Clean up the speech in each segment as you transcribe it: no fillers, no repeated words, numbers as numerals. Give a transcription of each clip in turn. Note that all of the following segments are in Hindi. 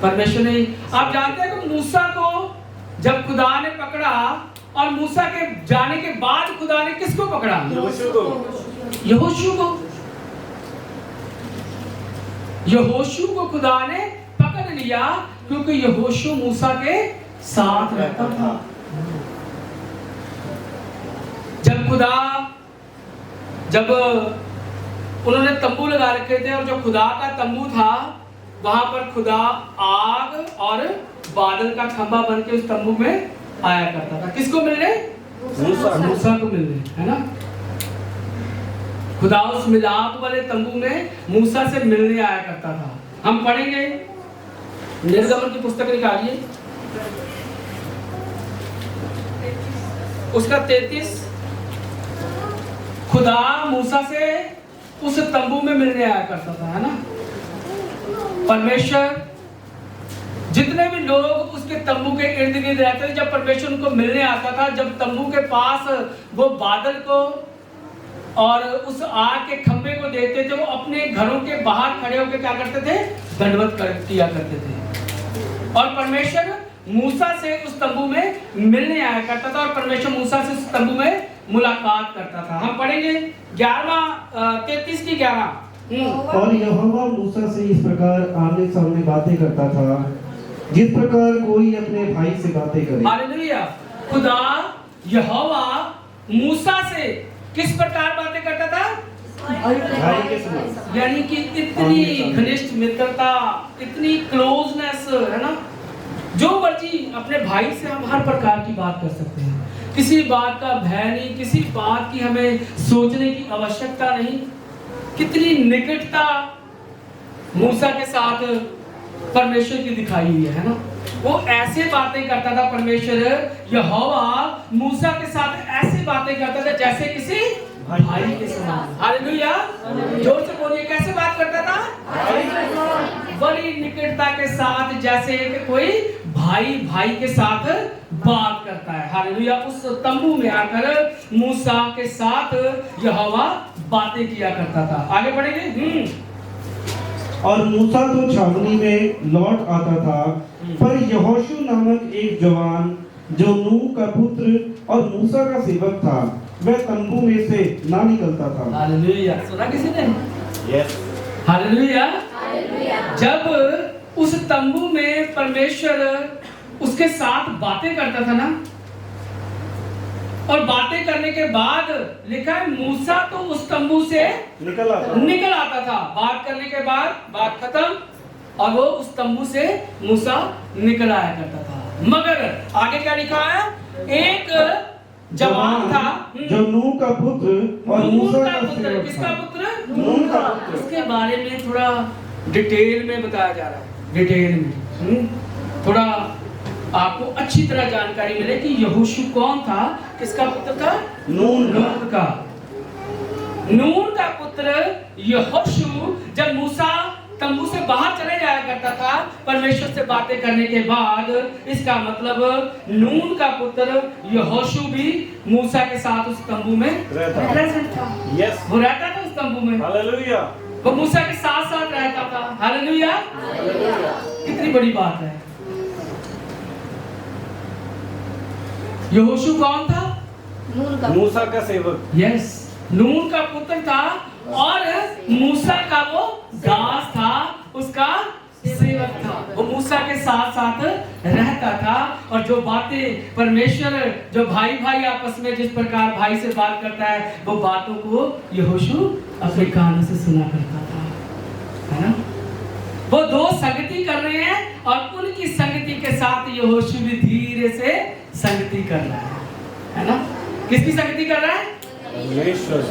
परमेश्वर ने। आप जानते हैं कि मूसा को जब खुदा ने पकड़ा और मूसा के जाने के बाद खुदा ने किसको पकड़ा? यहोशू को खुदा ने पकड़ लिया, क्योंकि यहोशू मूसा के साथ रहता था। जब उन्होंने तंबू लगा रखे थे और जो खुदा का तंबू था वहां पर खुदा आग और बादल का खंभा बन के उस तंबू में आया करता था। किसको मिलने? मूसा को मिलने, है ना। खुदा उस मिलाप वाले तंबू में मूसा से मिलने आया करता था। हम पढ़ेंगे, निर्गमन की पुस्तक निकालिए, उसका 33। खुदा मूसा से उस तंबू में मिलने आया करता था, है ना। परमेश्वर, जितने भी लोग उसके तंबू के इर्द गिर्द रहते थे, जब परमेश्वर उनको मिलने आता था, जब तंबू के पास वो बादल को और उस आग के खंभे को देखते थे, वो अपने घरों के बाहर खड़े होकर क्या करते थे? दंडवत किया करते थे। और परमेश्वर मूसा से उस तंबू में मिलने आया करता था और परमेश्वर मूसा से उस तंबू में मुलाकात करता था। हम पढ़ेंगे 33 की 11। और यहोवा मूसा से इस प्रकार आमने सामने बातें करता था, जिस प्रकार कोई अपने भाई से बातें करे। हालेलुया। खुदा यहोवा मूसा से किस प्रकार बातें करता था? भाई के समान। यानी कि इतनी घनिष्ठ मित्रता, इतनी क्लोजनेस, है ना। जो मर्जी अपने भाई से हम हर प्रकार की बात कर सकते हैं, किसी बात का भय नहीं, किसी बात की हमें सोचने की आवश्यकता नहीं। कितनी निकटता मूसा के साथ परमेश्वर की दिखाई हुई है ना। वो ऐसे बातें करता था, परमेश्वर यहोवा मूसा के साथ ऐसे बातें करता था जैसे किसी भाई के समान। हालेलुया। जोर से बोलिए, कैसे बात करता था? बड़ी निकटता के साथ, जैसे कि कोई भाई के साथ बात करता है। हालेलुया। उस तंबू में आकर मूसा के साथ यहोवा बातें किया करता था। आगे बढ़ेंगे। और मूसा तो छावनी में लौट आता था, पर यहोशू नामक एक जवान जो नूह का पुत्र और मूसा का सेवक था, वह तंबू में से ना निकलता था। हालेलुया। सुना किसी ने? यस। हालेलुया। जब उस तंबू में परमेश्वर उसके साथ बातें करता था ना, और बातें करने के बाद लिखा है मूसा तो उस तंबू से निकल आता था। बात करने के बाद बात खत्म और वो उस तंबू से मूसा निकल आया करता था। मगर आगे क्या लिखा है? एक जवान था जो नूह का पुत्र और मूसा का सेवक। किसका पुत्र? नूह का पुत्र। इसके बारे में थोड़ा डिटेल में बताया जा रहा है, डिटेल में थोड़ा आपको अच्छी तरह जानकारी मिले कि यहोशू कौन था, किसका पुत्र था? नून का पुत्र यहोशू। जब मूसा तंबू से बाहर चले जाया करता था परमेश्वर से बातें करने के बाद, इसका मतलब नून का पुत्र यहोशू भी मूसा के साथ उस तंबू में प्रेजेंट था। यस, वो रहता था उस तंबू में। हालेलुया। वो मूसा के साथ साथ रहता था। हालेलुया। कितनी बड़ी बात है। यहोशू कौन था? मूसा का सेवक। यस, नून का पुत्र था और मूसा का वो दास था, उसका सेवक था। वो मूसा के साथ साथ रहता था और जो बातें परमेश्वर, जो भाई भाई आपस में जिस प्रकार भाई से बात करता है, वो बातों को यहोशू अपने कानों से सुना करता था, है ना। वो दो संगति कर रहे हैं और उनकी संगति के साथ यहोशू भी धीरे से संगति कर रहा है ना। किसकी संगति कर रहा है?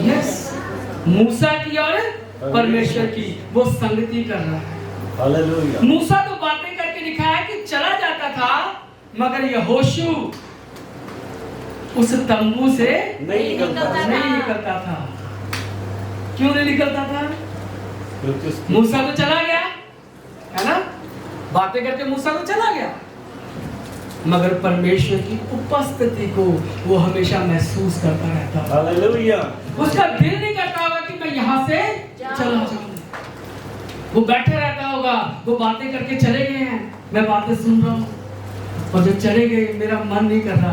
यस, मूसा की और परमेश्वर की वो संगति कर रहा है। हालेलुया। मूसा तो बातें करके दिखाया कि चला जाता था, मगर यहोशू उस तंबू से नहीं निकलता था। क्यों नहीं निकलता था? मूसा तो चला गया, है ना, बातें करके मूसा तो चला गया, मगर परमेश्वर की उपस्थिति को वो हमेशा महसूस करता रहता था। हालेलुया। उसका दिल नहीं करता होगा कि मैं यहाँ से चला जाऊं। वो बैठे रहता होगा, वो बातें करके चले गए हैं, मैं बातें सुन रहा हूँ, और जब चले गए मेरा मन नहीं कर रहा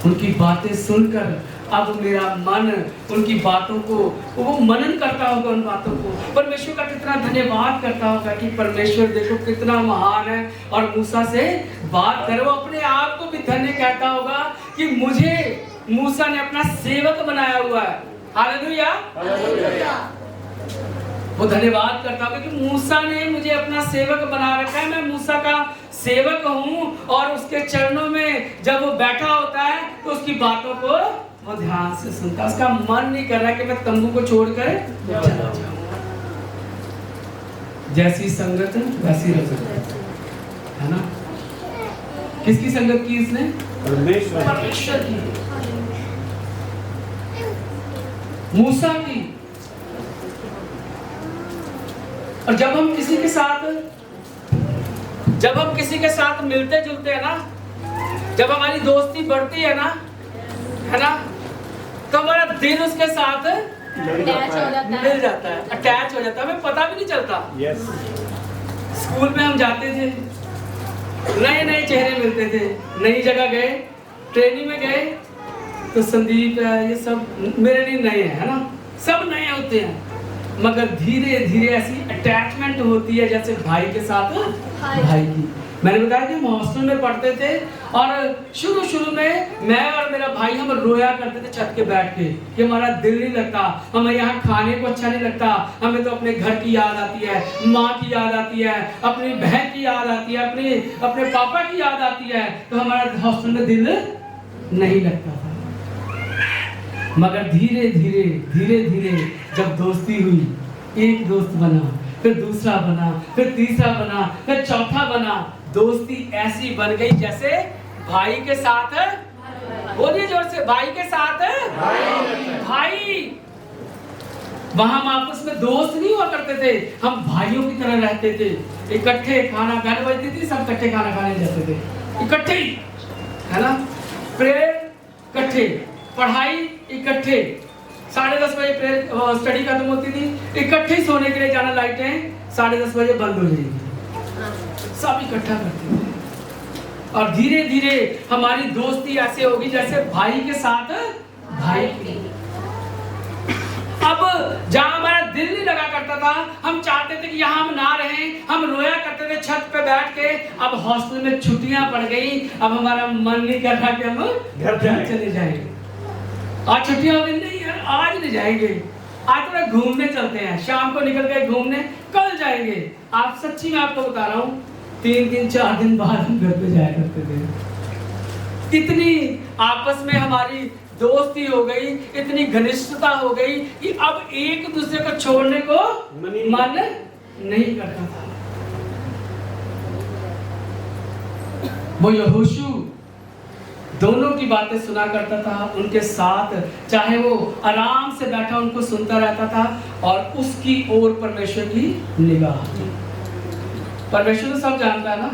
उनकी बातें सुनकर। अब मेरा मन उनकी बातों को, वो मनन करता होगा उन बातों को, परमेश्वर का कितना धन्यवाद करता होगा कि परमेश्वर देखो कितना महान है, और मूसा से बात करे। वो अपने आप को भी धन्य कहता होगा कि मुझे मूसा ने अपना सेवक बनाया हुआ है। हालेलुया। वो धन्यवाद करता होगा कि मूसा ने मुझे अपना सेवक बना रखा है, मैं मूसा का सेवक हूँ, और उसके चरणों में जब वो बैठा होता है तो उसकी बातों को वो ध्यान से सुनता है। उसका मन नहीं कर रहा कि मैं तंबू को छोड़कर चला जाऊं। जैसी संगत वैसी रंगत, है ना? किसकी संगत की इसने? परमेश्वर की, मूसा की। और जब हम किसी के साथ मिलते जुलते हैं ना, जब हमारी दोस्ती बढ़ती है ना, है ना, तो हमारा दिल उसके साथ मिल जाता है, अटैच हो जाता है, हमें पता भी नहीं चलता। स्कूल में हम जाते थे, नए नए चेहरे मिलते थे, नई जगह गए, ट्रेनिंग में गए, तो संदीप ये सब मेरे लिए नए हैं, है ना, सब नए होते हैं, मगर धीरे धीरे ऐसी अटैचमेंट होती है जैसे भाई के साथ भाई की। मैंने बताया कि हम हॉस्टल में पढ़ते थे, और शुरू में मैं और मेरा भाई हम रोया करते थे छत के बैठ के कि हमारा दिल नहीं लगता, हमें यहाँ खाने को अच्छा नहीं लगता, हमें तो अपने घर की याद आती है, माँ की याद आती है, अपनी बहन की याद आती है, अपने पापा की याद आती है, तो हमारा हॉस्टल में दिल नहीं लगता था। मगर धीरे धीरे जब दोस्ती हुई, एक दोस्त बना, फिर दूसरा बना, फिर तीसरा बना, फिर चौथा बना, दोस्ती ऐसी बन गई जैसे भाई के साथ, बोलिए जोर से, भाई के साथ भाई। वहां हम आपस में दोस्त नहीं हुआ करते थे, हम भाइयों की तरह रहते थे, इकट्ठे खाना, गाने बजती थी, सब इकट्ठे खाना खाने जाते थे, इकट्ठे ही, है ना, प्रेयर इकट्ठे, पढ़ाई इकट्ठे, 10:30 बजे प्रेयर स्टडी खत्म होती थी, इकट्ठे सोने के लिए जाना, लाइटें 10:30 बजे बंद हो जाएगी, सब इकट्ठा करते थे। और धीरे धीरे हमारी दोस्ती ऐसे होगी जैसे भाई के साथ भाई की। अब जहां हमारा दिल नहीं लगा करता था, हम चाहते थे कि यहाँ हम ना रहें, हम रोया करते थे छत पे बैठ के। अब हॉस्टल में छुट्टियां पड़ गई, अब हमारा मन नहीं कर रहा कि हम घर चले जाएंगे। आज छुट्टियां हो गई, नहीं यार आज नहीं जाएंगे, आज थोड़ा घूमने चलते हैं, शाम को निकल गए घूमने, कल जाएंगे। आप सच्ची में आपको बता रहा हूँ, 3 दिन 4 दिन बाद हम घर पे जाया करते थे। इतनी आपस में हमारी दोस्ती हो गई, इतनी घनिष्ठता हो गई कि अब एक दूसरे को छोड़ने को मन नहीं करता था। वो यहोशू दोनों की बातें सुना करता था, उनके साथ, चाहे वो आराम से बैठा उनको सुनता रहता था, और उसकी ओर परमेश्वर की निगाह। परमेश्वर तो सब जानता है ना,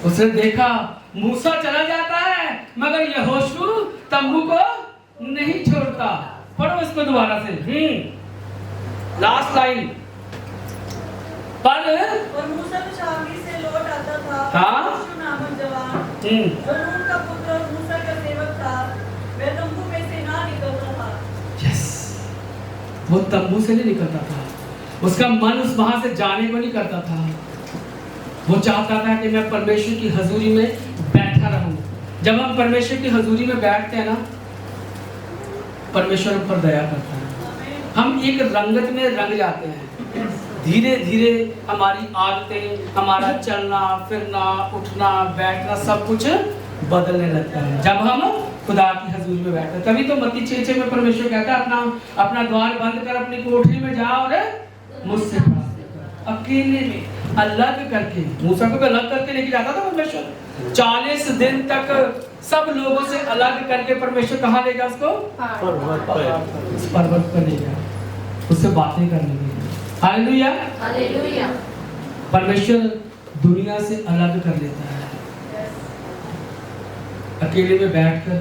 उसने देखा मूसा चला जाता है मगर यहोशू तंबू को नहीं छोड़ता। पढ़ो इसको दोबारा से, लास्ट लाइन। पर और मूसा छावनी से लौट आता था, हाँ? यहोशू नामक जवान जो नून का पुत्र और मूसा का सेवक था, वह तंबू में से ना निकलता था। यस, वो तंबू से नहीं निकलता था, उसका मन उस वहां से जाने को नहीं करता था। वो चाहता था कि मैं परमेश्वर की हजूरी में बैठा रहूं। जब हम परमेश्वर की हजूरी में बैठते हैं ना, परमेश्वर पर दया करता है, हम एक रंगत में रंग जाते हैं। धीरे धीरे हमारी आदतें, हमारा चलना फिरना, उठना बैठना, सब कुछ बदलने लगता है जब हम खुदा की हजूरी में बैठते हैं। तभी तो मत्ती 6:6 में परमेश्वर कहता है, अपना द्वार बंद कर अपनी कोठरी में जा और मुझसे अकेले में अलग करके। मूसा को अलग करके लेके जाता था परमेश्वर, 40 दिन तक सब लोगों से अलग करके परमेश्वर कहाँ लेगा उसको? पर्वत पर ले गया, उससे बातें करने के लिए। Hallelujah, hallelujah. परमेश्वर दुनिया से अलग कर लेता है। अकेले में बैठकर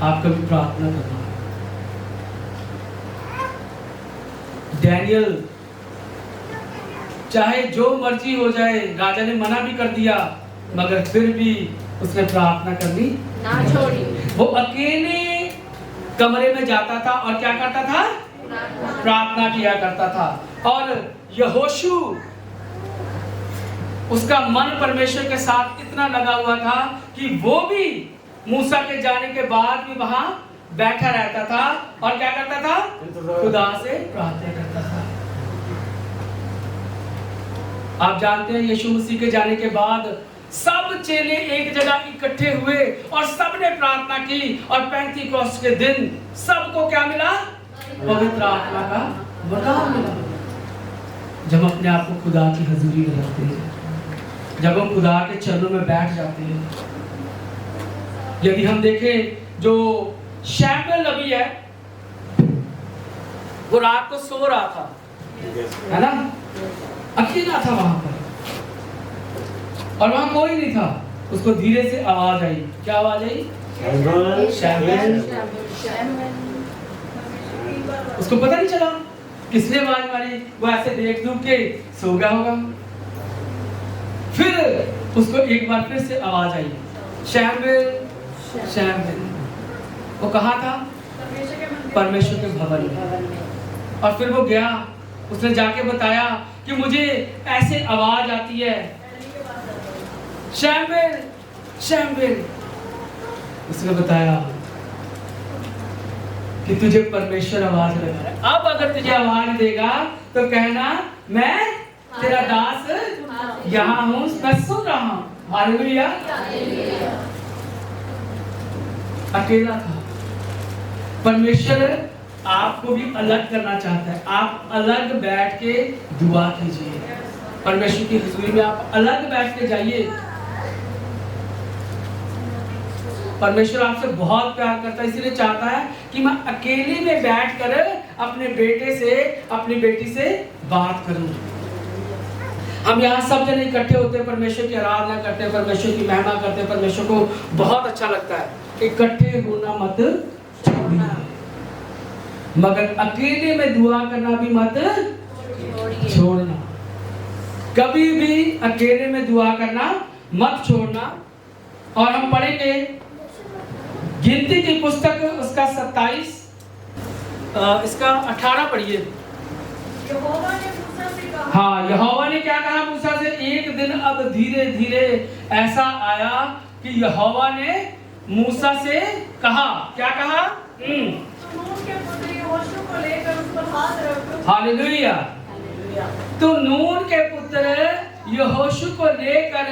आप कभी प्रार्थना करना। डैनियल चाहे जो मर्जी हो जाए, राजा ने मना भी कर दिया, मगर फिर भी उसने प्रार्थना करनी ना छोड़ी। वो अकेले कमरे में जाता था और क्या करता था? प्रार्थना किया करता था। और यहोशू, उसका मन परमेश्वर के साथ इतना लगा हुआ था कि वो भी मूसा के जाने के बाद भी वहां बैठा रहता था और क्या करता था? खुदा से प्रार्थना करता था। आप जानते हैं यीशु मसीह के जाने के बाद सब चेले एक जगह इकट्ठे हुए और सबने प्रार्थना की और पेंतीकोस्त के दिन सबको क्या मिला? पवित्र आत्मा का वरदान मिला। जब हम अपने आप को खुदा की हजूरी में रखते हैं, जब हम खुदा के चरणों में बैठ जाते हैं, यदि हम देखें जो शैमुएल नबी है, वो रात को सो रहा था, है ना, अकेला था वहां पर और वहां कोई नहीं था। उसको धीरे से आवाज आई। क्या आवाज आई? शैमुएल। उसको पता नहीं चला किसने आवाज मारी, वो ऐसे देख दूर के सो गया होगा। फिर उसको एक बार फिर से आवाज आई, शैमुएल, शैमुएल। वो कहाँ था? परमेश्वर के भवन में। और फिर वो गया, उसने जाके बताया कि मुझे ऐसे आवाज आती है, शैमुएल, शैमुएल। उसने बताया कि तुझे परमेश्वर आवाज लगा रहा है। अब अगर तुझे आवाज देगा तो कहना मैं तेरा दास यहाँ हूँ, मैं सुन रहा हूँ। हालेलुया। अकेला था। परमेश्वर आपको भी अलग करना चाहता है। आप अलग बैठ के दुआ कीजिए। परमेश्वर की हुजूरी में आप अलग बैठ के जाइए। परमेश्वर आपसे बहुत प्यार करता है, इसलिए चाहता है कि मैं अकेले में बैठकर अपने बेटे से, अपनी बेटी से बात करूं। हम यहाँ सब जने इकट्ठे होते हैं, परमेश्वर की आराधना करते हैं, परमेश्वर की महिमा करते हैं, परमेश्वर को बहुत अच्छा लगता है। इकट्ठे होना मत छोड़िए, मगर अकेले में दुआ करना भी मत छोड़ना। कभी भी अकेले में दुआ करना मत छोड़ना। और हम पढ़ेंगे गिनती की पुस्तक उसका 27 इसका 18 पढ़िए। यहोवा ने मूसा से कहा, हाँ, यहोवा ने क्या कहा मूसा से? एक दिन अब धीरे धीरे ऐसा आया कि यहोवा ने मूसा से कहा, क्या कहा? तो नून के पुत्र यहोशू को लेकर उस पर हाथ रख। हालेलुया। तो नून के पुत्र यहोशू को लेकर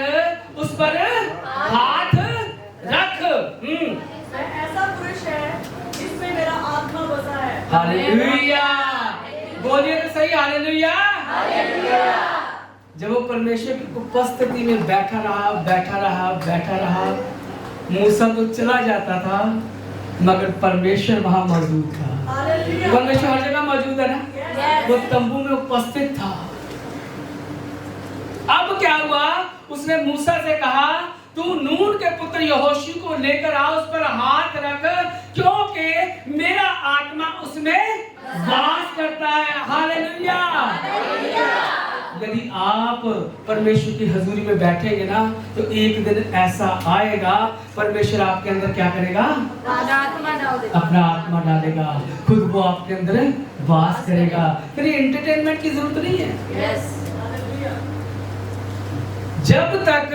उस पर हाथ रख। वह ऐसा पुरुष है जिसमें मेरा आत्मा बसा है। हालेलुया। बोलिए तो सही, हालेलुया। जब वो परमेश्वर की उपस्थिति में बैठा रहा, बैठा रहा, बैठा रहा, मूसा तो चला जाता था, मगर परमेश्वर वहां मौजूद था। परमेश्वर हर जगह मौजूद है ना। वो तंबू में उपस्थित था। अब क्या हुआ? उसने मूसा से कहा, तू नून के पुत्र यहोशू को लेकर आ, उस पर हाथ रख, क्योंकि मेरा आत्मा उसमें वास करता है। हालेलुया। यदि आप परमेश्वर की हजूरी में बैठेंगे ना, तो एक दिन ऐसा आएगा, परमेश्वर आपके अंदर क्या करेगा? अपना आत्मा डालेगा, खुद वो आपके अंदर वास करेगा। फिर एंटरटेनमेंट की जरूरत नहीं है। जब तक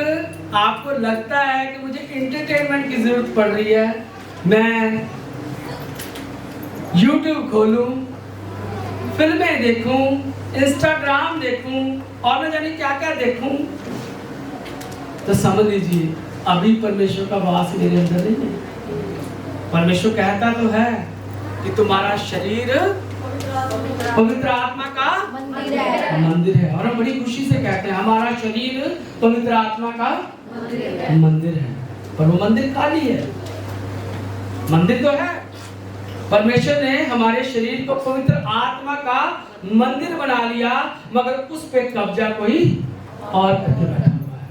आपको लगता है कि मुझे एंटरटेनमेंट की जरूरत पड़ रही है, मैं YouTube खोलूं, फिल्में देखूं, इंस्टाग्राम देखूं और न जाने क्या क्या देखूं, तो समझ लीजिए अभी परमेश्वर का वास मेरे अंदर नहीं है। परमेश्वर कहता तो है कि तुम्हारा शरीर पवित्र आत्मा का मंदिर है। और हम बड़ी खुशी से कहते हैं हमारा शरीर पवित्र आत्मा का मंदिर है। पर वो मंदिर खाली है। मंदिर तो है, परमेश्वर ने हमारे शरीर को पवित्र आत्मा का मंदिर बना लिया, मगर उस पे कब्जा कोई और करके बैठा हुआ है।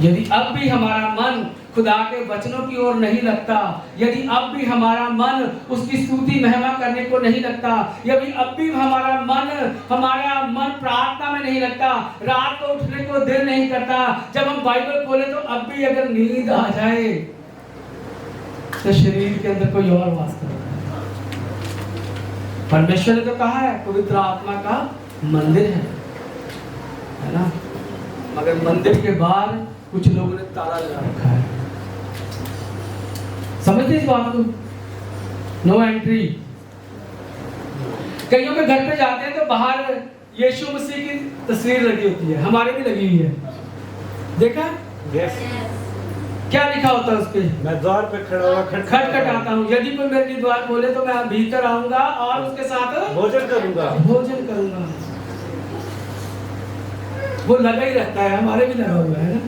यदि अब भी हमारा मन खुदा के वचनों की ओर नहीं लगता, यदि अब भी हमारा मन उसकी स्तुति महिमा करने को नहीं लगता, यदि अब भी हमारा मन प्रार्थना में नहीं लगता, रात को उठने को दिल नहीं करता, जब हम बाइबल खोले तो अब भी अगर नींद आ जाए तो शरीर के अंदर कोई और वास करता है। परमेश्वर ने तो कहा है पवित्र आत्मा का मंदिर है ना, मगर मंदिर के बाहर कुछ लोगों ने ताला लगा रखा है। समझते इस बात को? No entry. कईयों के घर पे जाते हैं तो बाहर यीशु मसीह की तस्वीर लगी होती है, हमारे भी लगी हुई है, देखा? यस। क्या लिखा होता है उस पे? मैं द्वार पे खड़ा हुआ खटखटाता हूँ, यदि कोई मेरे लिए द्वार खोले तो मैं भीतर आऊंगा और उसके साथ भोजन करूंगा। वो लगा ही रहता है, हमारे भी लगा हुआ है ना।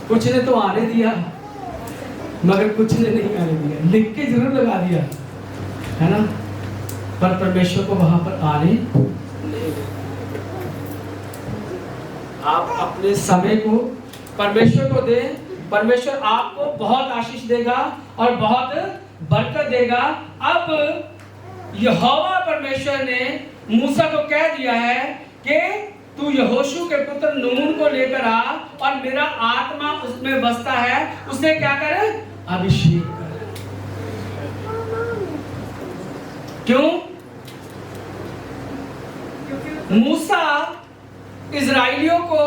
कुछ ने तो आने दिया मगर कुछ ने नहीं आने दिया, लिख के जरूर लगा दिया है ना, पर परमेश्वर को वहां पर आने नहीं दिया। आप अपने समय को परमेश्वर को दें, परमेश्वर आपको बहुत आशीष देगा और बहुत बरकत देगा। अब यहोवा परमेश्वर ने मूसा को कह दिया है कि तू यहोशू के पुत्र नून को लेकर आ और मेरा आत्मा उसमें बसता है, उसे क्या करे? अभिषेक कर। क्यों? मूसा इजराइलियों को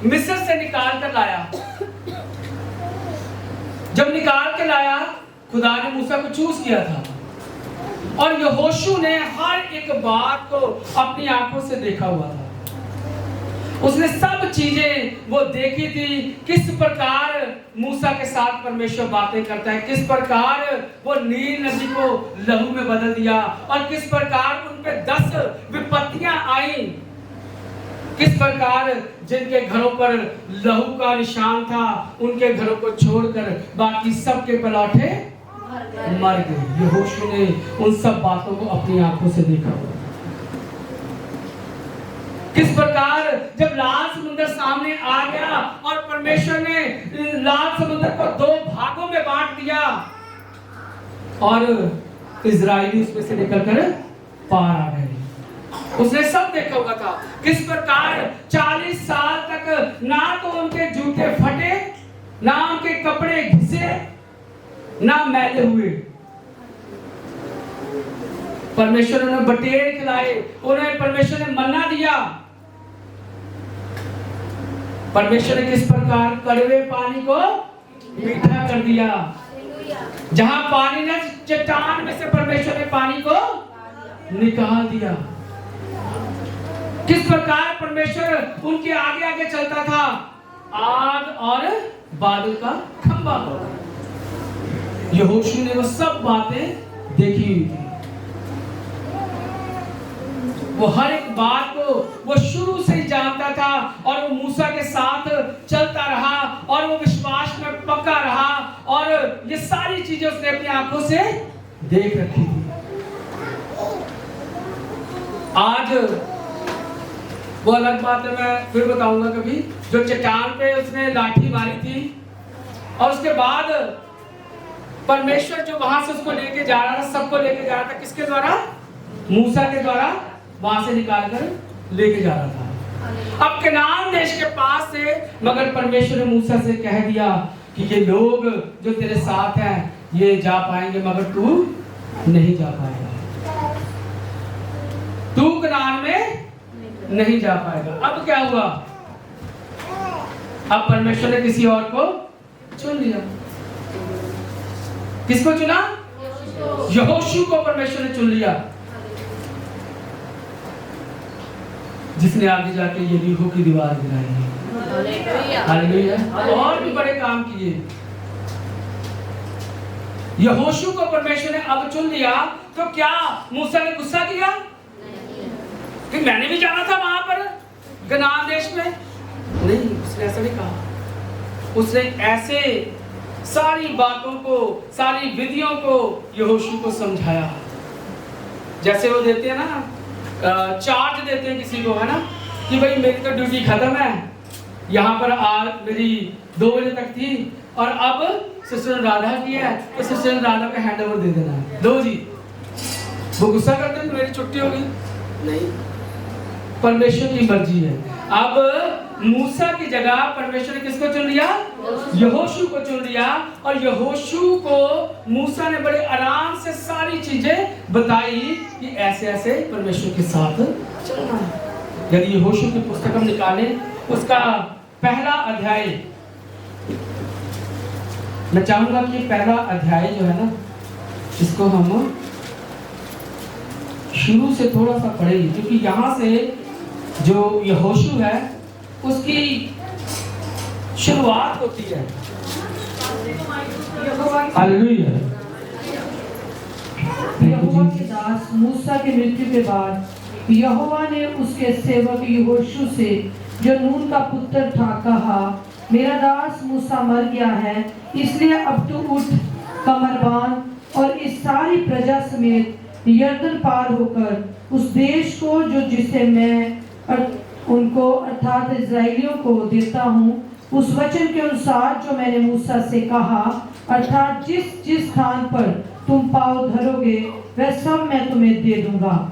मिस्र से निकाल कर लाया। जब निकाल के लाया, खुदा ने मूसा को चूज किया था और यहोशू ने हर एक बात को अपनी आंखों से देखा हुआ था। उसने सब चीजें वो देखी थी, किस प्रकार मूसा के साथ परमेश्वर बातें करता है, किस प्रकार वो नील नदी को लहू में बदल दिया और किस प्रकार उन पे 10 विपत्तियां आई, किस प्रकार जिनके घरों पर लहू का निशान था उनके घरों को छोड़कर बाकी सबके पलौठे मर गए। यहोशू ने उन सब बातों को अपनी आंखों से देखा। किस प्रकार जब लाल समुद्र सामने आ गया और परमेश्वर ने लाल समुद्र को 2 भागों में बांट दिया और इजराइली उसमें से निकलकर पार आ गए। उसने सब देखा हुआ था। किस प्रकार 40 साल तक ना तो उनके जूते फटे, ना उनके कपड़े घिसे, ना मैले हुए। परमेश्वर ने बटेर खिलाए, उन्हें परमेश्वर ने मन्ना दिया। परमेश्वर ने किस प्रकार कड़वे पानी को मीठा कर दिया। जहां पानी ने चट्टान में से परमेश्वर ने पानी को निकाल दिया। किस प्रकार परमेश्वर उनके आगे आगे चलता था, आग और बादल का खंभा। यहोशू ने वो सब बातें देखी हुई थी। वो हर एक बात को वो शुरू से ही जानता था और वो मूसा के साथ चलता रहा और वो विश्वास में पक्का रहा और ये सारी चीजें उसने अपनी आंखों से देख रखी थी। आज वो अलग बात है, मैं फिर बताऊंगा कभी, जो चट्टान पे उसने लाठी मारी थी और उसके बाद परमेश्वर जो वहां से उसको लेके जा रहा था, सबको लेके जा रहा था, किसके द्वारा? मूसा के द्वारा वहां से निकाल कर लेके जा रहा था अब कनान देश के पास से। मगर परमेश्वर ने मूसा से कह दिया कि ये लोग जो तेरे साथ हैं ये जा पाएंगे मगर तू नहीं जा पाएगा, तू कनान में नहीं जा पाएगा। अब क्या हुआ? अब परमेश्वर ने किसी और को चुन लिया। किसको चुना? यहोशू को परमेश्वर ने चुन लिया, जिसने आगे जाके यरीहो की दीवार गिराई। हालेलुया। और भी बड़े काम किए। यहोशू को परमेश्वर ने अब चुन लिया, तो क्या मूसा ने गुस्सा किया कि मैंने भी जाना था वहां पर कनान देश में? नहीं, उसने ऐसा नहीं कहा। उसने ऐसे सारी बातों को, सारी विधियों को यहोशू को समझाया। जैसे वो देते हैं ना, चार्ज देते हैं किसी को, है ना, कि भाई मेरी तो ड्यूटी खत्म है, यहाँ पर आज मेरी 2 बजे तक थी और अब सिस्टर राधा की है, तो सिस्टर राधा का हैंड ओवर दे देना है। दो जी। वो गुस्सा करते हैं तो मेरी छुट्टी होगी नहीं, परमेश्वर की मर्जी है। अब मूसा की जगह परमेश्वर ने किसको चुन लिया? यहोशू को चुन लिया। और यहोशू को मूसा ने बड़े आराम से सारी चीजें बताई कि ऐसे ऐसे परमेश्वर के साथ चलना है। यदि यहोशू की पुस्तक हम निकालें, उसका पहला अध्याय, मैं चाहूंगा कि पहला अध्याय जो है ना, इसको हम शुरू से थोड़ा सा पढ़ेंगे, क्योंकि यहाँ से जो यहोशू है उसकी शुरुआत होती है। हालेलुया। यहोवा के दास मूसा की मृत्यु के बाद यहोवा ने उसके सेवक यहोशू से, जो नून का पुत्र था, कहा, मेरा दास मूसा मर गया है, इसलिए अब तू उठ, कमर बांध और इस सारी प्रजा समेत यरदन पार होकर उस देश को जो जिसे मैं उनको अर्थात इस्राएलियों को देता हूँ, उस वचन के अनुसार जो मैंने मूसा से कहा, अर्थात जिस जिस स्थान पर तुम पाँव धरोगे वह सब मैं तुम्हें दे दूंगा।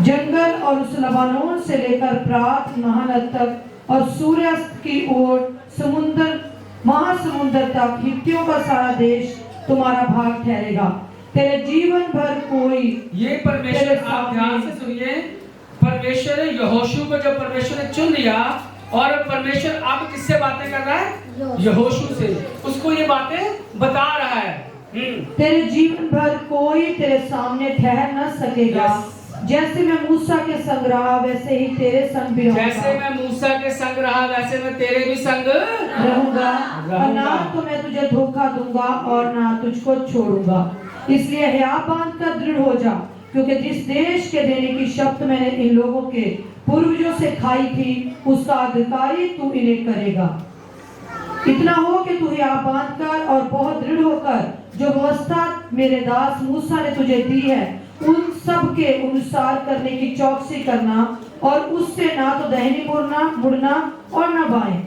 जंगल और उस लबानोन से लेकर प्रात महानद तक और सूर्यास्त की ओर समुद्र महासमुद्र तक हित्तियों का सारा देश तुम्हारा भाग ठहरेगा। तेरे जीवन भर कोई, ये परमेश्वर, आप ध्यान से सुनिए, परमेश्वर ने यहोशू को जब परमेश्वर ने चुन लिया, और परमेश्वर अब किससे बातें कर रहा है? यहोशू से। उसको ये बातें बता रहा है। तेरे जीवन भर कोई तेरे सामने ठहर न सकेगा। जैसे मैं मूसा के संग रहा वैसे ही तेरे संग भी रहूंगा। जैसे मैं मूसा के संग रहा वैसे मैं तेरे भी संग रहूंगा। और ना तो मैं तुझे धोखा दूंगा और ना तुझको छोड़ूंगा। इसलिए हिया बांध कर दृढ़ हो जा, क्योंकि जिस देश के देने की शपथ मैंने इन लोगों के पूर्वजों से खाई थी, उसका अधिकारी तू इन्हें करेगा। इतना हो कि तू हिया बांध कर और बहुत दृढ़ होकर जो व्यवस्था मेरे दास मूसा ने तुझे दी है, उन सब के अनुसार करने की चौकसी करना, और उससे ना तो दाहिनी मुड़ना और ना बाएं।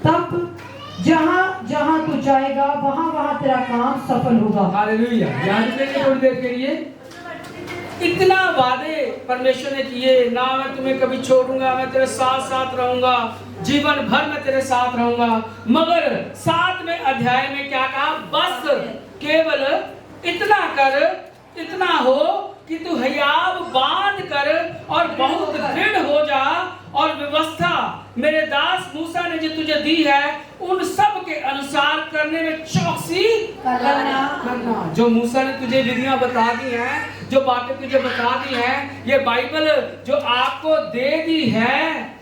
तब जहां जहां तू जाएगा वहां वहां तेरा काम सफल होगा। हालेलुया। ध्यान देंगे थोड़ी देर के लिए। इतना वादे परमेश्वर ने किए, ना मैं तुम्हें कभी छोड़ूंगा, मैं तेरे साथ साथ रहूंगा, जीवन भर मैं तेरे साथ रहूंगा। मगर 7वें अध्याय में क्या कहा? बस केवल इतना कर, इतना हो कि तू हियाव बांध कर और बहुत दृढ़ हो जा, और व्यवस्था मेरे दास मूसा ने जो तुझे दी है उन सब के अनुसार करने में चौकसी करना। जो मूसा ने तुझे विधियां बता दी हैं, जो बातें तुझे बता दी हैं, ये बाइबल जो आपको दे दी है,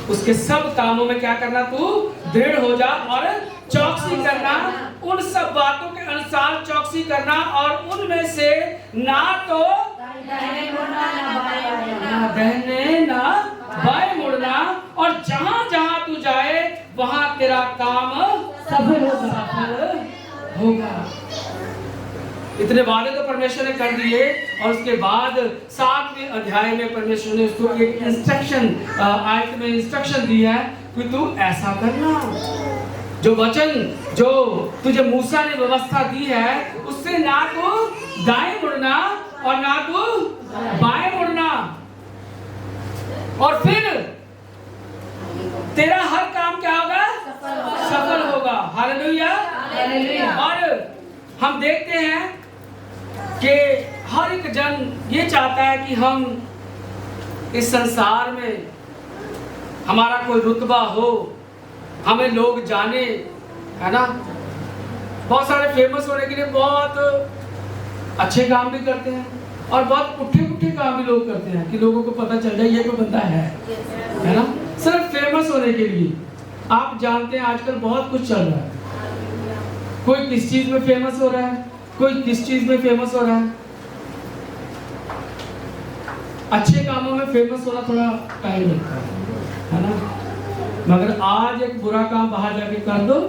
उसके सब कामों में क्या करना? तू दृढ़ हो जा और चौकसी करना। उन सब बातों के अनुसार चौकसी करना, और उनमें से ना तो दाहिने ना बाएं मुड़ना, और जहां जहां तू जाए वहां तेरा काम सफल होगा। इतने वादे तो परमेश्वर ने कर दिए, और उसके बाद 7वें अध्याय में परमेश्वर ने उसको एक इंस्ट्रक्शन, आयत में इंस्ट्रक्शन दी है कि तू ऐसा करना। जो वचन जो तुझे मूसा ने व्यवस्था दी है, उससे ना तो दाएं मुड़ना और ना तो बाएं मुड़ना, और फिर तेरा हर काम क्या होगा? सफल होगा। हालेलुया। और हम देखते हैं कि हर एक जन ये चाहता है कि हम इस संसार में हमारा कोई रुतबा हो, हमें लोग जाने, है ना। बहुत सारे फेमस होने के लिए बहुत अच्छे काम भी करते हैं, और बहुत पुट्ठे काम भी लोग करते हैं कि लोगों को पता चल जाए ये कोई बंदा है ना, सिर्फ फेमस होने के लिए। आप जानते हैं आजकल बहुत कुछ चल रहा है, कोई किस चीज में फेमस हो रहा है, कोई किस चीज में फेमस हो रहा है। अच्छे कामों में फेमस होना थोड़ा टाइम लगता है ना, मगर आज एक बुरा काम बाहर जाके कर दो,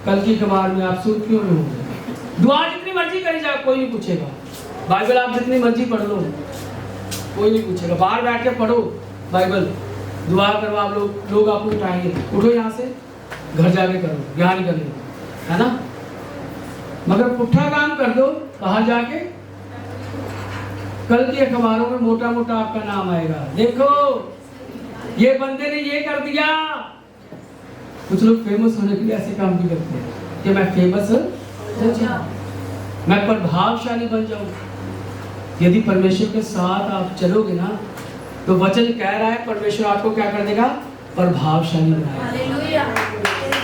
कल की कबार में आप सुर्खियों में होंगे। दुआ जितनी मर्जी करी जाए कोई नहीं पूछेगा, बाइबल आप जितनी मर्जी पढ़ लो कोई नहीं पूछेगा, बाहर बैठ के पढ़ो बाइबल, दुआ करो आप लोग आपको उठाएंगे, उठो यहाँ से, घर जाके करो, यहाँ नहीं करने, है ना। मगर पुट्ठा काम कर दो बाहर जाके, कल की अखबारों में मोटा मोटा आपका नाम आएगा, देखो ये बंदे ने ये कर दिया। कुछ लोग फेमस होने के लिए ऐसे काम भी करते हैं कि मैं फेमस हो जाऊं, मैं प्रभावशाली बन जाऊं। यदि परमेश्वर के साथ आप चलोगे ना, तो वचन कह रहा है परमेश्वर आपको क्या कर देगा, प्रभावशाली बनाएगा। Hallelujah,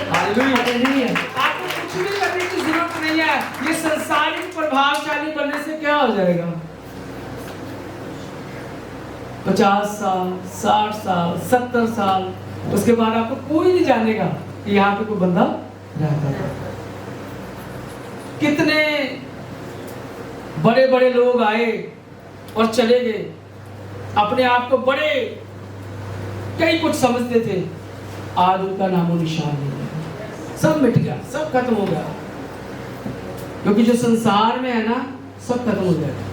hallelujah. आपको कुछ भी करने की जरूरत नहीं है, ये संसारिक प्रभावशाली बनने से क्या हो जाएगा, 50 साल 60 साल 70 साल, उसके बाद आपको कोई नहीं जानेगा कि यहाँ पे कोई बंदा रहता था। कितने बड़े बड़े लोग आए और चले गए, अपने आप को बड़े कई कुछ समझते थे, आज उनका नामो निशान नहीं है, सब मिट गया, सब खत्म हो गया। क्योंकि जो संसार में है ना, सब खत्म हो जाएगा।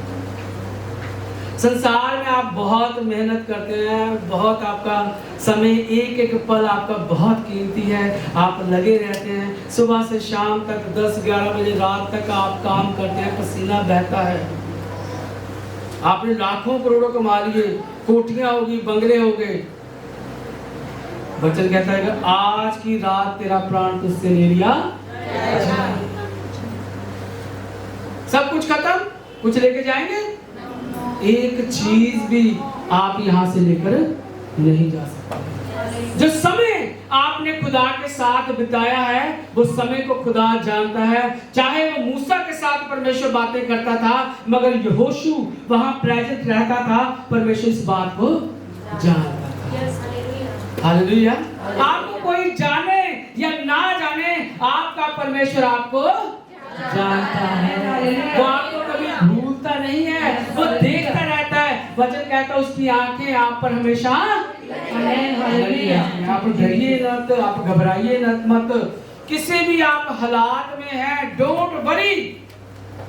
संसार में आप बहुत मेहनत करते हैं, बहुत आपका समय, एक एक पल आपका बहुत कीमती है, आप लगे रहते हैं, सुबह से शाम तक 10-11 बजे रात तक आप काम करते हैं, पसीना बहता है, आपने लाखों करोड़ों कमा लिए, कोठियां होगी, बंगले हो गए। वचन कहता है कि आज की रात तेरा प्राण तुझसे ले लिया, सब कुछ खत्म, कुछ लेके जाएंगे, एक चीज भी आप यहां से लेकर नहीं जा सकते। जो समय आपने खुदा के साथ बिताया है, वो समय को खुदा जानता है। चाहे वो मूसा के साथ परमेश्वर बातें करता था, मगर यहोशू वहां प्रेजेंट रहता था, परमेश्वर इस बात को जानता था। हालेलुया। आपको कोई जाने या ना जाने, आपका परमेश्वर आपको जानता है, वो आपको कभी भूलता नहीं है, वो देखता रहता है। वचन कहता है उसकी आंखें आप पर हमेशा, आप डरिए मत, आप घबराइए मत, किसी भी आप हालात में हैं, डोंट वरी।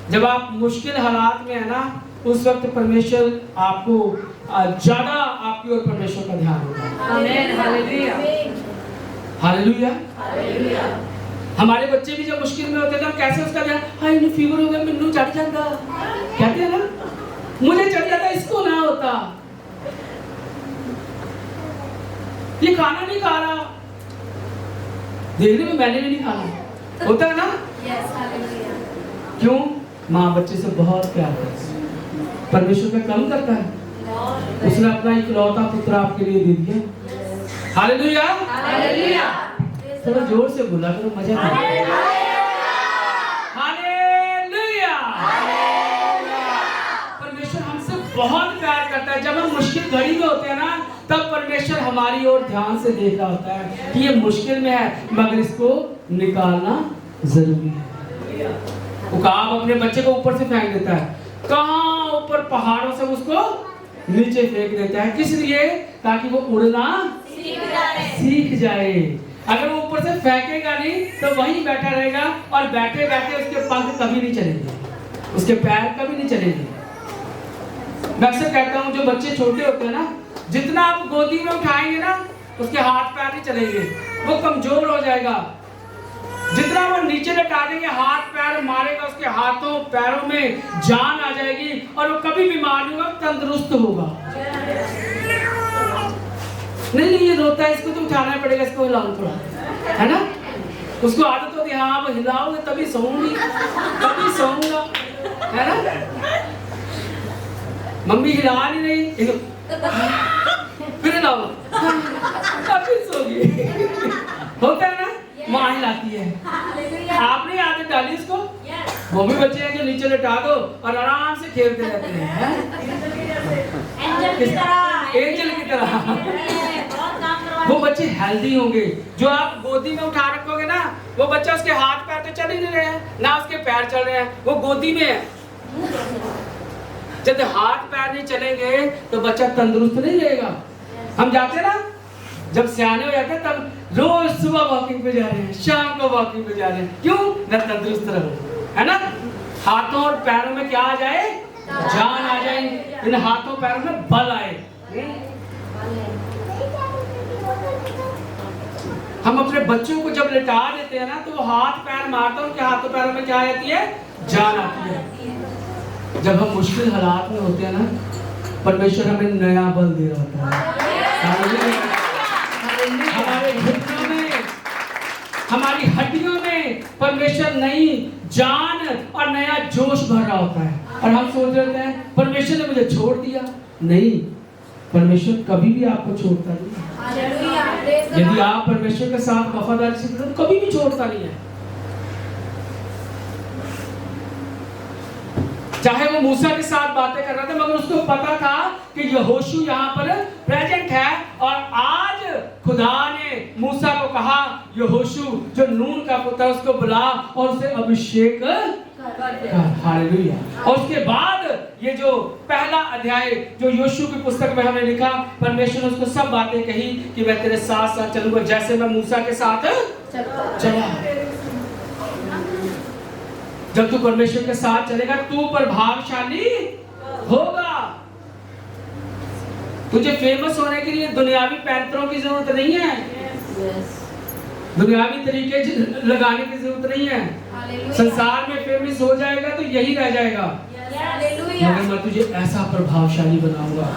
जब आप मुश्किल हालात में है ना, उस वक्त परमेश्वर आपको ज्यादा, आपकी ओर परमेश्वर का ध्यान होगा। हालेलुया। हमारे बच्चे भी जब मुश्किल में होते हैं, तो कैसे उसका ध्यान, हाय इन्हें फीवर हो गया, मैनू चढ़ जाता, कहते हैं ना, मुझे चढ़ जाता, इसको ना होता, ये खाना नहीं खा रहा, देखने में मैंने भी नहीं खाना, होता है ना। क्यों? माँ बच्चे से बहुत प्यार करती है, परमेश्वर का कम करता है, उसने अपना इकलौता पुत्र आपके लिए दे दिया। Hallelujah, hallelujah. थोड़ा जोर से बोला करो, मजा आता है। हालेलुया। परमेश्वर हमसे बहुत प्यार करता है। जब हम मुश्किल घड़ी में होते हैं ना, तब परमेश्वर हमारी ओर ध्यान से देख रहा होता है कि ये मुश्किल में है, मगर इसको निकालना जरूरी है। उकाब अपने बच्चे को ऊपर से फेंक देता है, कहाँ ऊपर पहाड़ों से उसको नीचे फेंक देता है, किस लिए? ताकि वो उड़ना सीख जाए। अगर वो ऊपर से फेंकेगा नहीं तो वहीं बैठा रहेगा, और बैठे बैठे उसके पंख कभी नहीं चलेंगे, उसके पैर कभी नहीं चलेंगे। मैं अक्सर कहता हूँ, जो बच्चे छोटे होते हैं ना, जितना आप गोदी में उठाएंगे ना, उसके हाथ पैर नहीं चलेंगे, वो कमजोर हो जाएगा। जितना वो नीचे लटा देंगे, हाथ पैर मारेगा, उसके हाथों पैरों में जान आ जाएगी, और वो कभी बीमार नहीं होगा, तंदुरुस्त होगा। नहीं ये रोता है, इसको तो उठाना पड़ेगा, इसको हिलाओ थोड़ा, है ना। उसको आदत होती है, हाँ अब हिलाओगे तभी सोऊंगी, तभी सोऊंगा, है ना। मम्मी हिला नहीं, फिर हिलाओ, तभी सोगी। होता है ना, माँ हिलाती है। आपने आदत डाली इसको, वो भी बच्चे हैं जो नीचे लटा दो और आराम से खेलते रहते हैं, एंजल की तरह। वो बच्चे हेल्दी होंगे। जो आप गोदी में उठा रखोगे ना, वो बच्चा, उसके हाथ पैर तो चल ही नहीं रहे हैं, ना उसके पैर चल रहे हैं, वो गोदी में है। जब हाथ पैर नहीं चलेंगे तो बच्चा तंदुरुस्त नहीं रहेगा। हम जाते ना, जब सियाने हो जाते हैं, तब रोज सुबह वॉकिंग पे जा रहे हैं, शाम को वॉकिंग पे जा रहे हैं, क्यों? ना तंदुरुस्त रहो, है ना। हाथों और पैरों में क्या आ जाए? जान आ जाए, इन हाथों पैरों में बल आए। अपने बच्चों को जब लिटा देते हैं ना तो वो हाथ पैर मारते हैं, उनके हाथों पैरों में क्या आती है? जान आती है। जब हम मुश्किल हालात में होते हैं ना, परमेश्वर हमें नया बल दे रहा होता है। हमारे घुटनों में, हमारी हड्डियों में परमेश्वर नई जान और नया जोश भर रहा होता है। और हम सोच रहे हैं परमेश्वर ने मुझे छोड़ दिया। नहीं, परमेश्वर कभी भी आपको छोड़ता नहीं। यदि आप परमेश्वर के साथ वफादारी से तो कभी भी छोड़ता नहीं है। चाहे वो मूसा के साथ बातें कर रहा था, मगर उसको पता था कि यहोशू यहाँ पर प्रेजेंट है। और आज खुदा ने मूसा को कहा, यहोशू जो नून का पुत्र है उसको बुला और उसे अभिषेक कर। हालेलुया। और उसके बाद ये जो पहला अध्याय जो यहोशू की पुस्तक में हमने लिखा, परमेश्वर ने उसको सब बातें कही कि मैं तेरे साथ साथ चलूंगा जैसे मैं मूसा के साथ चला। जब तू परमेश्वर के साथ चलेगा तू प्रभावशाली होगा। तुझे फेमस होने के लिए दुनियावी पैंतरों की जरूरत नहीं है, दुनियावी तरीके लगाने की जरूरत नहीं है। संसार में फेमस हो जाएगा तो यही रह जाएगा, मगर मैं तुझे ऐसा प्रभावशाली बनाऊंगा,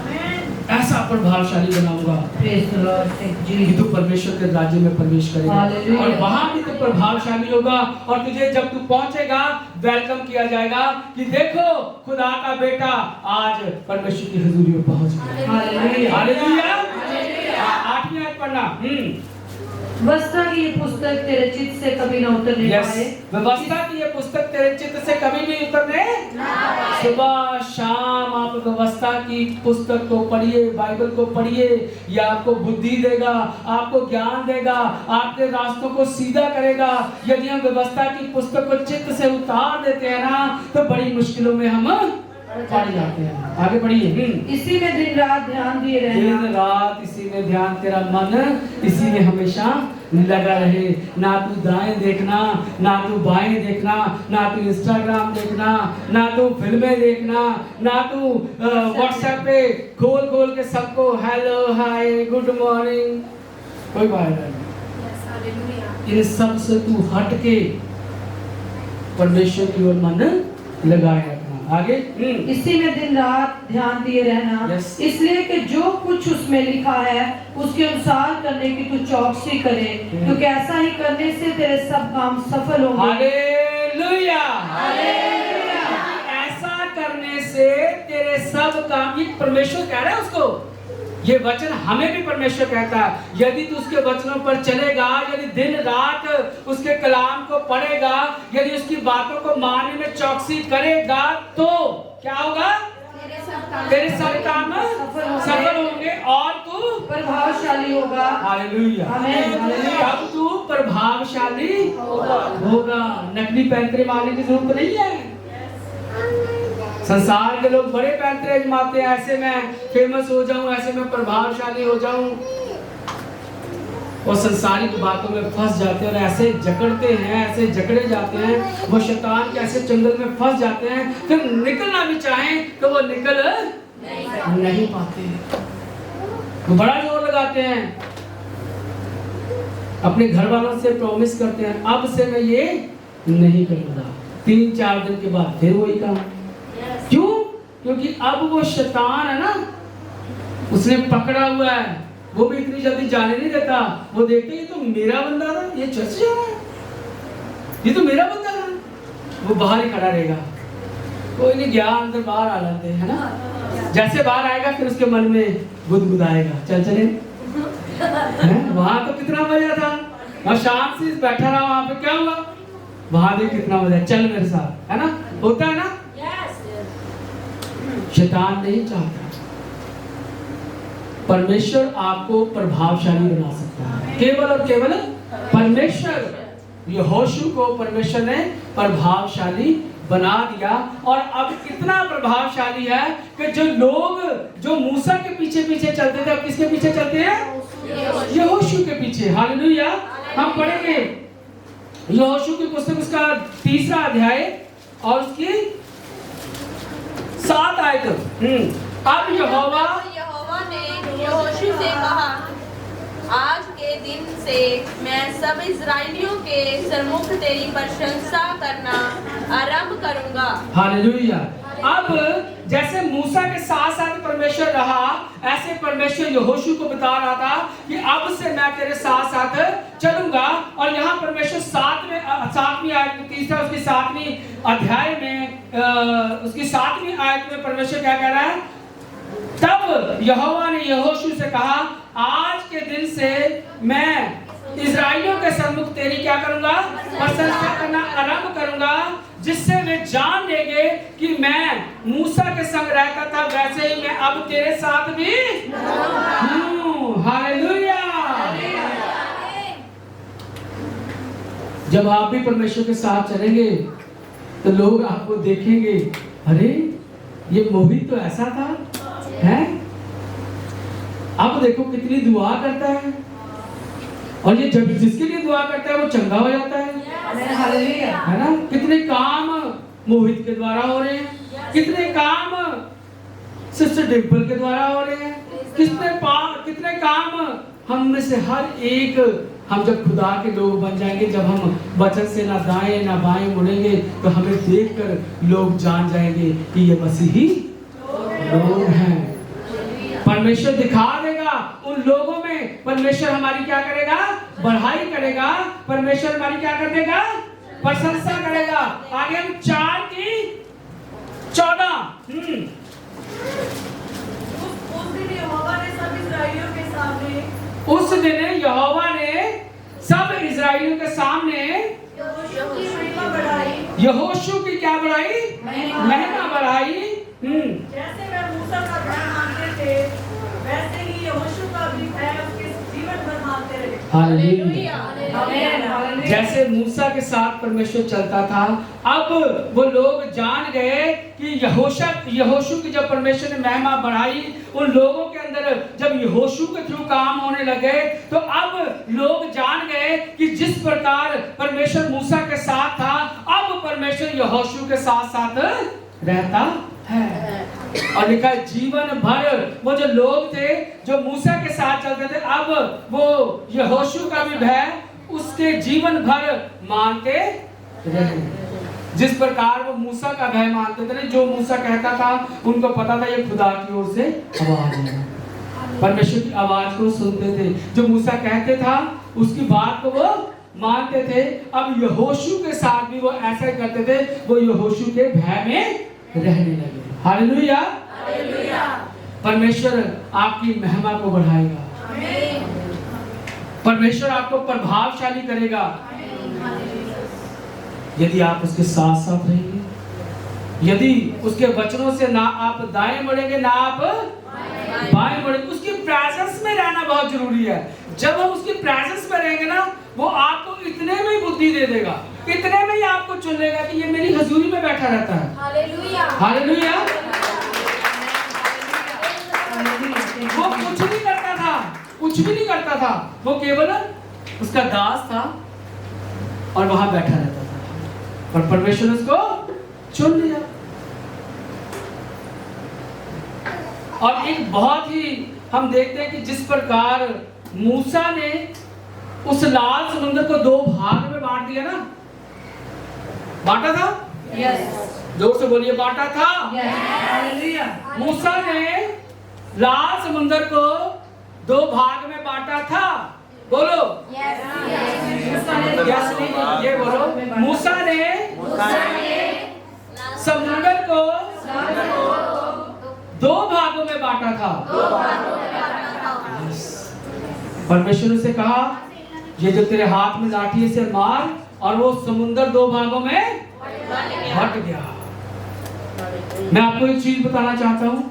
ऐसा प्रभावशाली बनाऊंगा कि तू परमेश्वर के राज्य में प्रवेश करेगा और वहां भी तू प्रभावशाली होगा। और तुझे जब तू पहुंचेगा वेलकम किया जाएगा कि देखो खुदा का बेटा आज परमेश्वर की हुजूरी में पहुंच गया। हालेलुया। 8वीं आयत पढ़ना। व्यवस्था की ये पुस्तक तेरे चित्त से कभी न उतरने पाए। व्यवस्था की ये पुस्तक तेरे चित्त से कभी नहीं उतरने। सुबह शाम आप व्यवस्था की पुस्तक को पढ़िए, बाइबल को पढ़िए। ये आपको बुद्धि देगा, आपको ज्ञान देगा, आपके रास्तों को सीधा करेगा। यदि हम व्यवस्था की पुस्तक को चित्त से उतार देते हैं ना तो बड़ी मुश्किलों में हम पड़ जाते हैं। आगे बढ़िए। इसी में दिन रात ध्यान दिए रहना। दिन रात इसी में ध्यान, तेरा मन इसी में हमेशा लगा रहे। ना तू दाएं देखना, ना तू बाएं देखना, ना तू इंस्टाग्राम देखना, ना तू फिल्में देखना, ना तू व्हाट्सएप पे खोल खोल के सबको हेलो हाय गुड मॉर्निंग, कोई बात नहीं। इन सब से तू हट के परमेश्वर की ओर मन लगाए। आगे। इसी में दिन रात ध्यान दिए रहना, इसलिए कि जो कुछ उसमें लिखा है उसके अनुसार करने की तू चौकसी करे, क्योंकि ऐसा ही करने से तेरे सब काम सफल होंगे। हालेलुया। ऐसा करने से तेरे सब काम, ये परमेश्वर कह रहा है उसको। ये वचन हमें भी परमेश्वर कहता है, यदि तू उसके वचनों पर चलेगा, यदि दिन रात उसके कलाम को पढ़ेगा, यदि उसकी बातों को मानने में चौकसी करेगा तो क्या होगा? तेरे सब काम सफल होंगे और तू प्रभावशाली होगा। हालेलुया। तब तू प्रभावशाली होगा। नकली पैंतरे मारने की जरूरत नहीं है। संसार के लोग बड़े पैंतरे आजमाते हैं, ऐसे मैं फेमस हो जाऊं, ऐसे मैं प्रभावशाली हो जाऊं, और संसारिक बातों में फंस जाते हैं और ऐसे जकड़ते हैं, ऐसे जकड़े जाते हैं, वो शैतान के ऐसे चंगल में फंस जाते हैं, फिर निकलना भी चाहें तो वो निकल नहीं पाते। वो बड़ा जोर लगाते हैं, अपने घर वालों से प्रॉमिस करते हैं अब से मैं ये नहीं करूंगा। 3-4 दिन के बाद फिर वही काम। क्यों? क्योंकि अब वो शैतान है ना, उसने पकड़ा हुआ है, वो भी इतनी जल्दी जाने नहीं देता। वो देखते ये तो मेरा बंदा था, ये चर्च जा रहा है, ये तो मेरा बंदा था, वो बाहर ही खड़ा रहेगा। कोई नहीं गया, अंदर बाहर आ जाते हैं ना। जैसे बाहर आएगा फिर उसके मन में गुदगुदाएगा, चल चले। वहां तो कितना मजा था, और शाम से बैठा रहा वहां पे, क्या हुआ? वहां देख कितना मजा, चल मेरे साथ, है ना? होता है ना। शैतान नहीं चाहता। परमेश्वर आपको प्रभावशाली बना सकता है, केवल और केवल परमेश्वर। यहोशू को परमेश्वर ने प्रभावशाली बना दिया, और अब इतना प्रभावशाली है कि जो लोग जो मूसा के पीछे पीछे चलते थे, अब किसके पीछे चलते हैं? यहोशू के पीछे। हालेलुया। हम पढ़ेंगे यहोशू की पुस्तक, उसका 3रा अध्याय और उसकी 7 आयत। अब यहोवा ने यहोशू से कहा, आज के दिन से मैं सब इजराइलियों के सम्मुख तेरी प्रशंसा करना आरंभ करूंगा। हालेलुया। अब जैसे मूसा के साथ साथ परमेश्वर रहा, ऐसे परमेश्वर यहोशू को बता रहा था कि अब से मैं तेरे साथ साथ चलूंगा। और यहाँ परमेश्वर सातवीं आयत में, तीसरा उसकी 7वीं अध्याय में, उसकी 7वीं आयत में परमेश्वर क्या कह रहा है? तब यहोवा ने यहोशू से कहा, आज के दिन से मैं इजराइलियों के सम्मुख तेरी क्या करूंगा? प्रशंसा करना आरंभ करूंगा, जिससे वे जान लेंगे कि मैं मूसा के संग रहता था, वैसे ही मैं अब तेरे साथ भी हूं। हालेलुया। जब आप भी परमेश्वर के साथ चलेंगे तो लोग आपको देखेंगे, अरे ये मोहित तो ऐसा था, है? अब देखो कितनी दुआ करता है, और ये जब जिसके लिए दुआ करता है वो चंगा हो जाता है। हालेलुया। है ना? कितने काम मोहित के द्वारा हो रहे हैं, कितने काम सिस्टर डिम्पल के द्वारा हो रहे हैं, कितने काम हम में से हर एक, हम जब खुदा के लोग बन जाएंगे, जब हम वचन से ना दाएं ना बाएं मुड़ेंगे, तो हमें देखकर लोग जान जाएंगे कि ये मसीही लोग हैं। परमेश्वर दिखा देगा उन लोगों में, परमेश्वर हमारी क्या करेगा? बढ़ाई करेगा। परमेश्वर हमारी क्या कर देगा? प्रशंसा करेगा। आगे हम 4:14। उस दिन यहोवा ने सब इस्राएलियों के सामने उस दिन यहोवा ने सब इस्राएलियों के सामने यहोशू की महिमा बढ़ाई। यहोशू की क्या बढ़ाई? महिमा बढ़ाई। जैसे वे मूसा का भय मानते थे, वैसे ही यहोशू का भी भय उसके जीवन भर मानते रहे। हालेलुया। आमीन। जैसे मूसा के साथ परमेश्वर चलता था, अब वो लोग जान गए कि यहोशू की जब परमेश्वर ने महिमा बढ़ाई, उन लोगों के अंदर जब यहोशू के थ्रू काम होने लगे, तो अब लोग जान गए कि जिस प्रकार परमेश्वर मूसा के साथ था, अब परमेश्वर यहोशू के साथ साथ रहता है। और लिखा है जीवन भर वो जो लोग थे जो मूसा के साथ चलते थे, अब वो यहोशू का भी भय उसके जीवन भर मानते रहे। जिस प्रकार वो मूसा का भय मानते थे, जो मूसा कहता था उनको पता था ये खुदा की ओर से आवाज है, परमेश्वर की आवाज को सुनते थे। जो मूसा कहते था उसकी बात को वो मानते थे। अब यहोशू के साथ भी वो ऐसा ही करते थे, वो यहोशू के भय में रहने लगे। हालेलुया। परमेश्वर आपकी महिमा को बढ़ाएगा, परमेश्वर आपको प्रभावशाली करेगा यदि आप उसके साथ साथ रहेंगे, यदि उसके वचनों से ना आप दाएं मुड़ेंगे ना आप बाएं मुड़ेंगे। उसकी प्रेजेंस में रहना बहुत जरूरी है। जब हम उसकी प्रेजेंस में रहेंगे ना, वो आपको इतने में ही बुद्धि दे देगा, इतने में ही आपको चुन लेगा कि ये मेरी हजूरी में बैठा रहता है। हालेलुया। हालेलुया। वो कुछ नहीं करता था, कुछ भी नहीं करता था, वो केवल उसका दास था और वहां बैठा रहता था, और परमेश्वर ने उसको चुन लिया। और एक बहुत ही हम देखते हैं कि जिस प्रकार मूसा ने उस लाल समुद्र को 2 भाग में बांट दिया ना, बांटा था। यस। जोर से बोलिए, बांटा था। हालेलुया। मूसा ने लाल समुद्र को 2 भाग में बांटा था। बोलो यस नहीं, ये बोलो। मूसा ने समुद्र को 2 भागों में बांटा था। परमेश्वर से कहा ये जो तेरे हाथ में लाठी है इसे मार, और वो समुद्र 2 भागों में बट गया। मैं आपको एक चीज बताना चाहता हूं,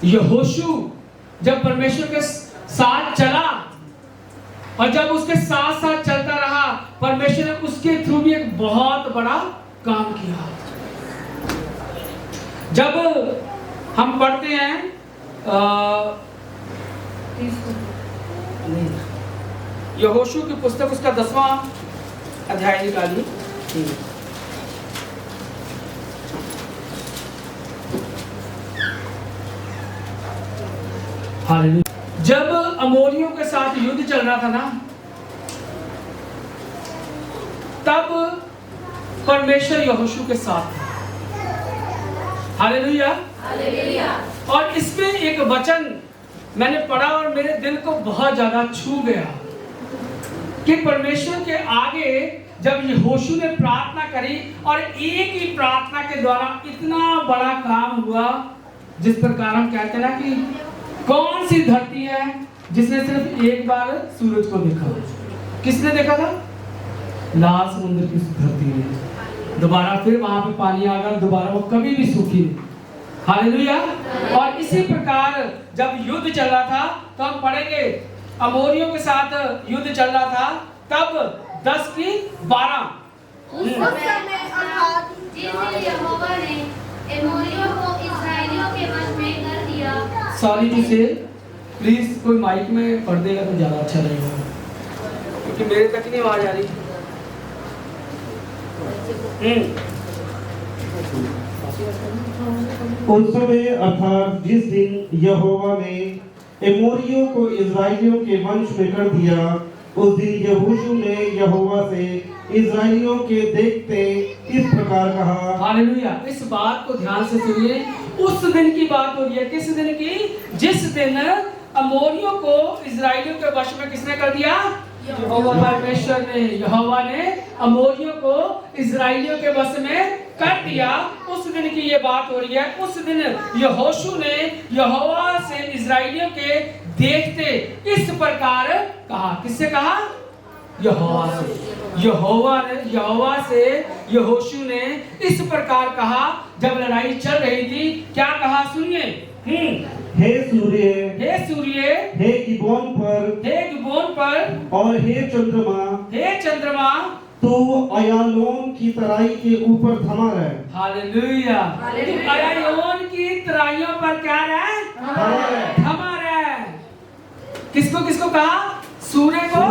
यहोशू जब परमेश्वर के साथ चला और जब उसके साथ साथ चलता रहा, परमेश्वर ने उसके थ्रू भी एक बहुत बड़ा काम किया। जब हम पढ़ते हैं यहोशू की पुस्तक, उसका 10वां अध्याय निकालिए। हालेलुया। जब अमोरियों के साथ युद्ध चल रहा था ना, तब परमेश्वर यहोशू के साथ था। हालेलुया। और इसमें एक वचन मैंने पढ़ा और मेरे दिल को बहुत ज्यादा छू गया कि परमेश्वर के आगे जब यहोशू ने प्रार्थना करी और एक ही प्रार्थना के द्वारा इतना बड़ा काम हुआ, जिस प्रकार हम कहते हैं ना कि कौन सी धरती है जिसने सिर्फ एक बार सूरज को देखा? किसने देखा था? लाल समुद्र की धरती ने। दोबारा फिर वहां पे पानी आ गया, दोबारा वो कभी भी सूखी नहीं। हालेलुया। और इसी प्रकार जब युद्ध चल रहा था तो हम पढ़ेंगे अमोरियों के साथ युद्ध चल रहा था, तब 10 की 12 उस समय अर्थात जिस दिन यहोवा ने एमोरियों को इस्राएलियों के वश में कर दिया। सॉरी टू से, प्लीज कोई माइक में पढ़ देगा तो ज्यादा अच्छा रहेगा, क्योंकि मेरे तक नहीं आवाज आ रही। उस समय अर्थात जिस दिन यहोवा ने एमोरियों को इस्राएलियों के वंश में कर दिया, उस दिन यहोशू ने यहोवा से इस्राएलियों के देखते इस प्रकार कहा। हालेलुया। इस बात को ध्यान से सुनिए। उस दिन की बात हो रही है। किस दिन की? जिस दिन अमोरियों को इस्राएलियों के वश में किसने कर दिया? परमेश्वर ने, यहोवा ने अमोरियों को इस्राएलियों के वश में कर दिया। उस दिन की ये बात हो रही है। उस दिन यहोशू ने यहोवा से इस्राएलियों के देखते इस प्रकार कहा। किससे कहा? यहोवा से। यहोवा से यहोशू ने इस प्रकार कहा जब लड़ाई चल रही थी। क्या कहा? सुनिए। हे सूर्य, हे गिबोन पर और हे चंद्रमा, तू अयालोन की तराई के ऊपर थमा रहे। हालेलुया। अयालोन की तराइयों पर क्या रहे? थमा रहे। किसको कहा? सूर्य को,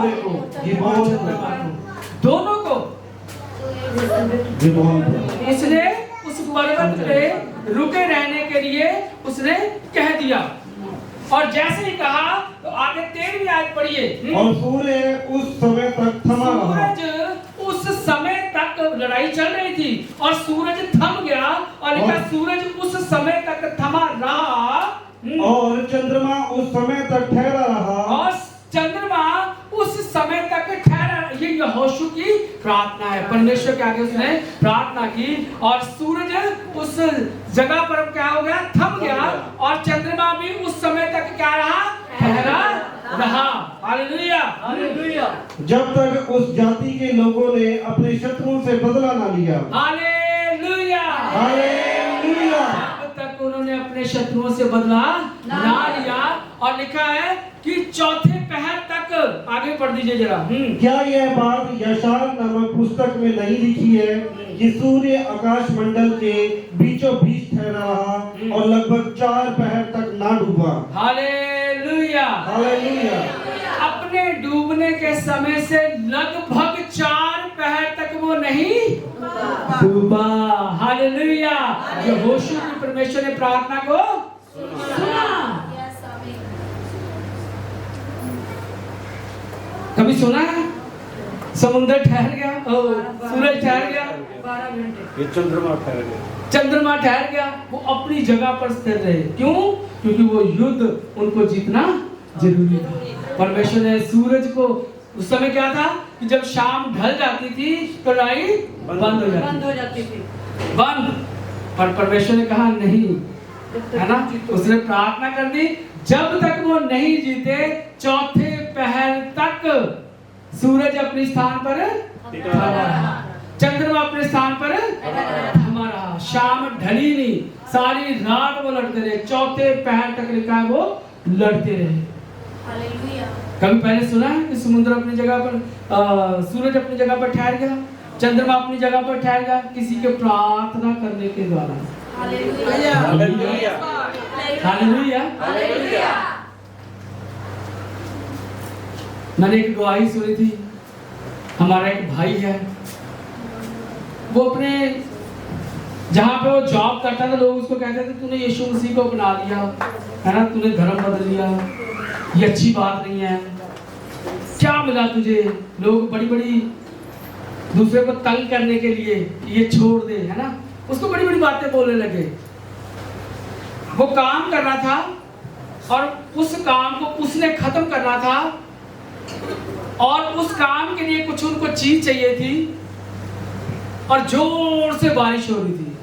गिबोन दोनों को। उसने उस पर्वत पे रुके रहने के लिए उसने कह दिया। और जैसे ही कहा तो आगे 13वीं आयत पढ़िए। और सूर्य उस समय तक थमा रहा। सूरज उस समय तक लड़ाई चल रही थी और सूरज थम गया। और लिखा सूरज उस समय तक थमा रहा और चंद्रमा उस समय तक ठहरा रहा। और चंद्रमा उस समय तक ठहरा। ये यहोशू की प्रार्थना है। परमेश्वर के आगे उसने प्रार्थना की और सूरज उस जगह पर क्या हो गया? थम गया। और चंद्रमा भी उस समय तक क्या रहा? ठहरा रहा। हालेलुया। जब तक उस जाति के लोगों ने अपने शत्रुओं से बदला ना लिया। हालेलुया। जब तक उन्होंने अपने शत्रुओं से बदला ना लिया। और लिखा है कि चौथे पहर तक, आगे पढ़ दीजिए जरा। क्या यह बात यशायाह नामक पुस्तक में नहीं लिखी है कि सूर्य आकाश मंडल के बीचों बीच ठहरा रहा और लगभग 4 पहर तक ना डूबा। हालेलुया। अपने डूबने के समय से लगभग 4 पहर तक वो नहीं डूबा। हालेलुया। यहोशू की परमेश्वर ने प्रार्थना को सुना। कभी सुना है समुद्र ठहर गया, सूरज ठहर गया, 12 घंटे। ये चंद्रमा ठहर गया। चंद्रमा ठहर गया। वो अपनी जगह पर स्थिर रहे। क्यों? क्योंकि वो युद्ध उनको जीतना जरूरी था। परमेश्वर ने सूरज को, उस समय क्या था कि जब शाम ढल जाती थी तो लड़ाई बंद हो जाती थी। पर परमेश्वर ने कहा नहीं, है ना? उसने प्रार्थना कर दी। जब तक वो नहीं जीते, चौथे पहर तक सूरज अपने स्थान पर थमा रहा, चंद्रमा अपने स्थान पर थमा रहा। शाम ढली नहीं, सारी रात वो लड़ते रहे। चौथे पहर तक लिखा है वो लड़ते रहे। कभी पहले सुना है कि समुद्र अपनी जगह पर, सूरज अपनी जगह पर ठहर गया, चंद्रमा अपनी जगह पर ठहर गया किसी के प्रार्थना करने के द्वारा। हालेलुया। मैंने एक गवाही सुनी थी। हमारा एक भाई है, वो अपने जहाँ पे वो जॉब करता था, लोग उसको कहते थे तूने यीशु मसीह को अपना लिया है ना, तूने धर्म बदल लिया, ये अच्छी बात नहीं है, क्या मिला तुझे? लोग बड़ी बड़ी दूसरे को तंग करने के लिए ये छोड़ दे, है ना, उसको बड़ी बड़ी बातें बोलने लगे। वो काम करना था और उस काम को उसने खत्म करना था और उस काम के लिए कुछ उनको चीज चाहिए थी और जोर से बारिश हो रही थी।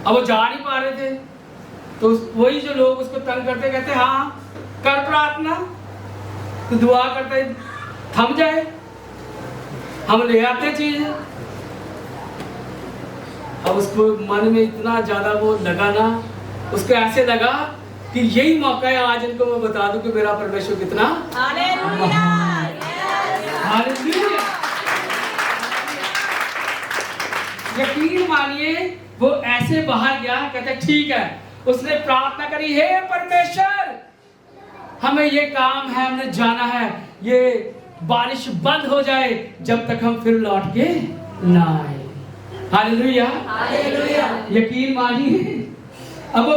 अब वो जा नहीं पा रहे थे, तो वही जो लोग उसको तंग करते कहते हाँ कर प्रार्थना, तो दुआ करते थम जाए, हम ले आते चीज। अब उसको मन में इतना ज्यादा वो लगा ना, उसको ऐसे लगा कि यही मौका है, आज इनको मैं बता दूं कि मेरा परमेश्वर कितना हालेलुया। यकीन मानिए वो ऐसे बाहर गया, कहते ठीक है, उसने प्रार्थना करी, हे परमेश्वर हमें ये काम है, हमने जाना है, ये बारिश बंद हो जाए जब तक हम फिर लौट के ना आए। Hallelujah hallelujah. यकीन मानिए अब वो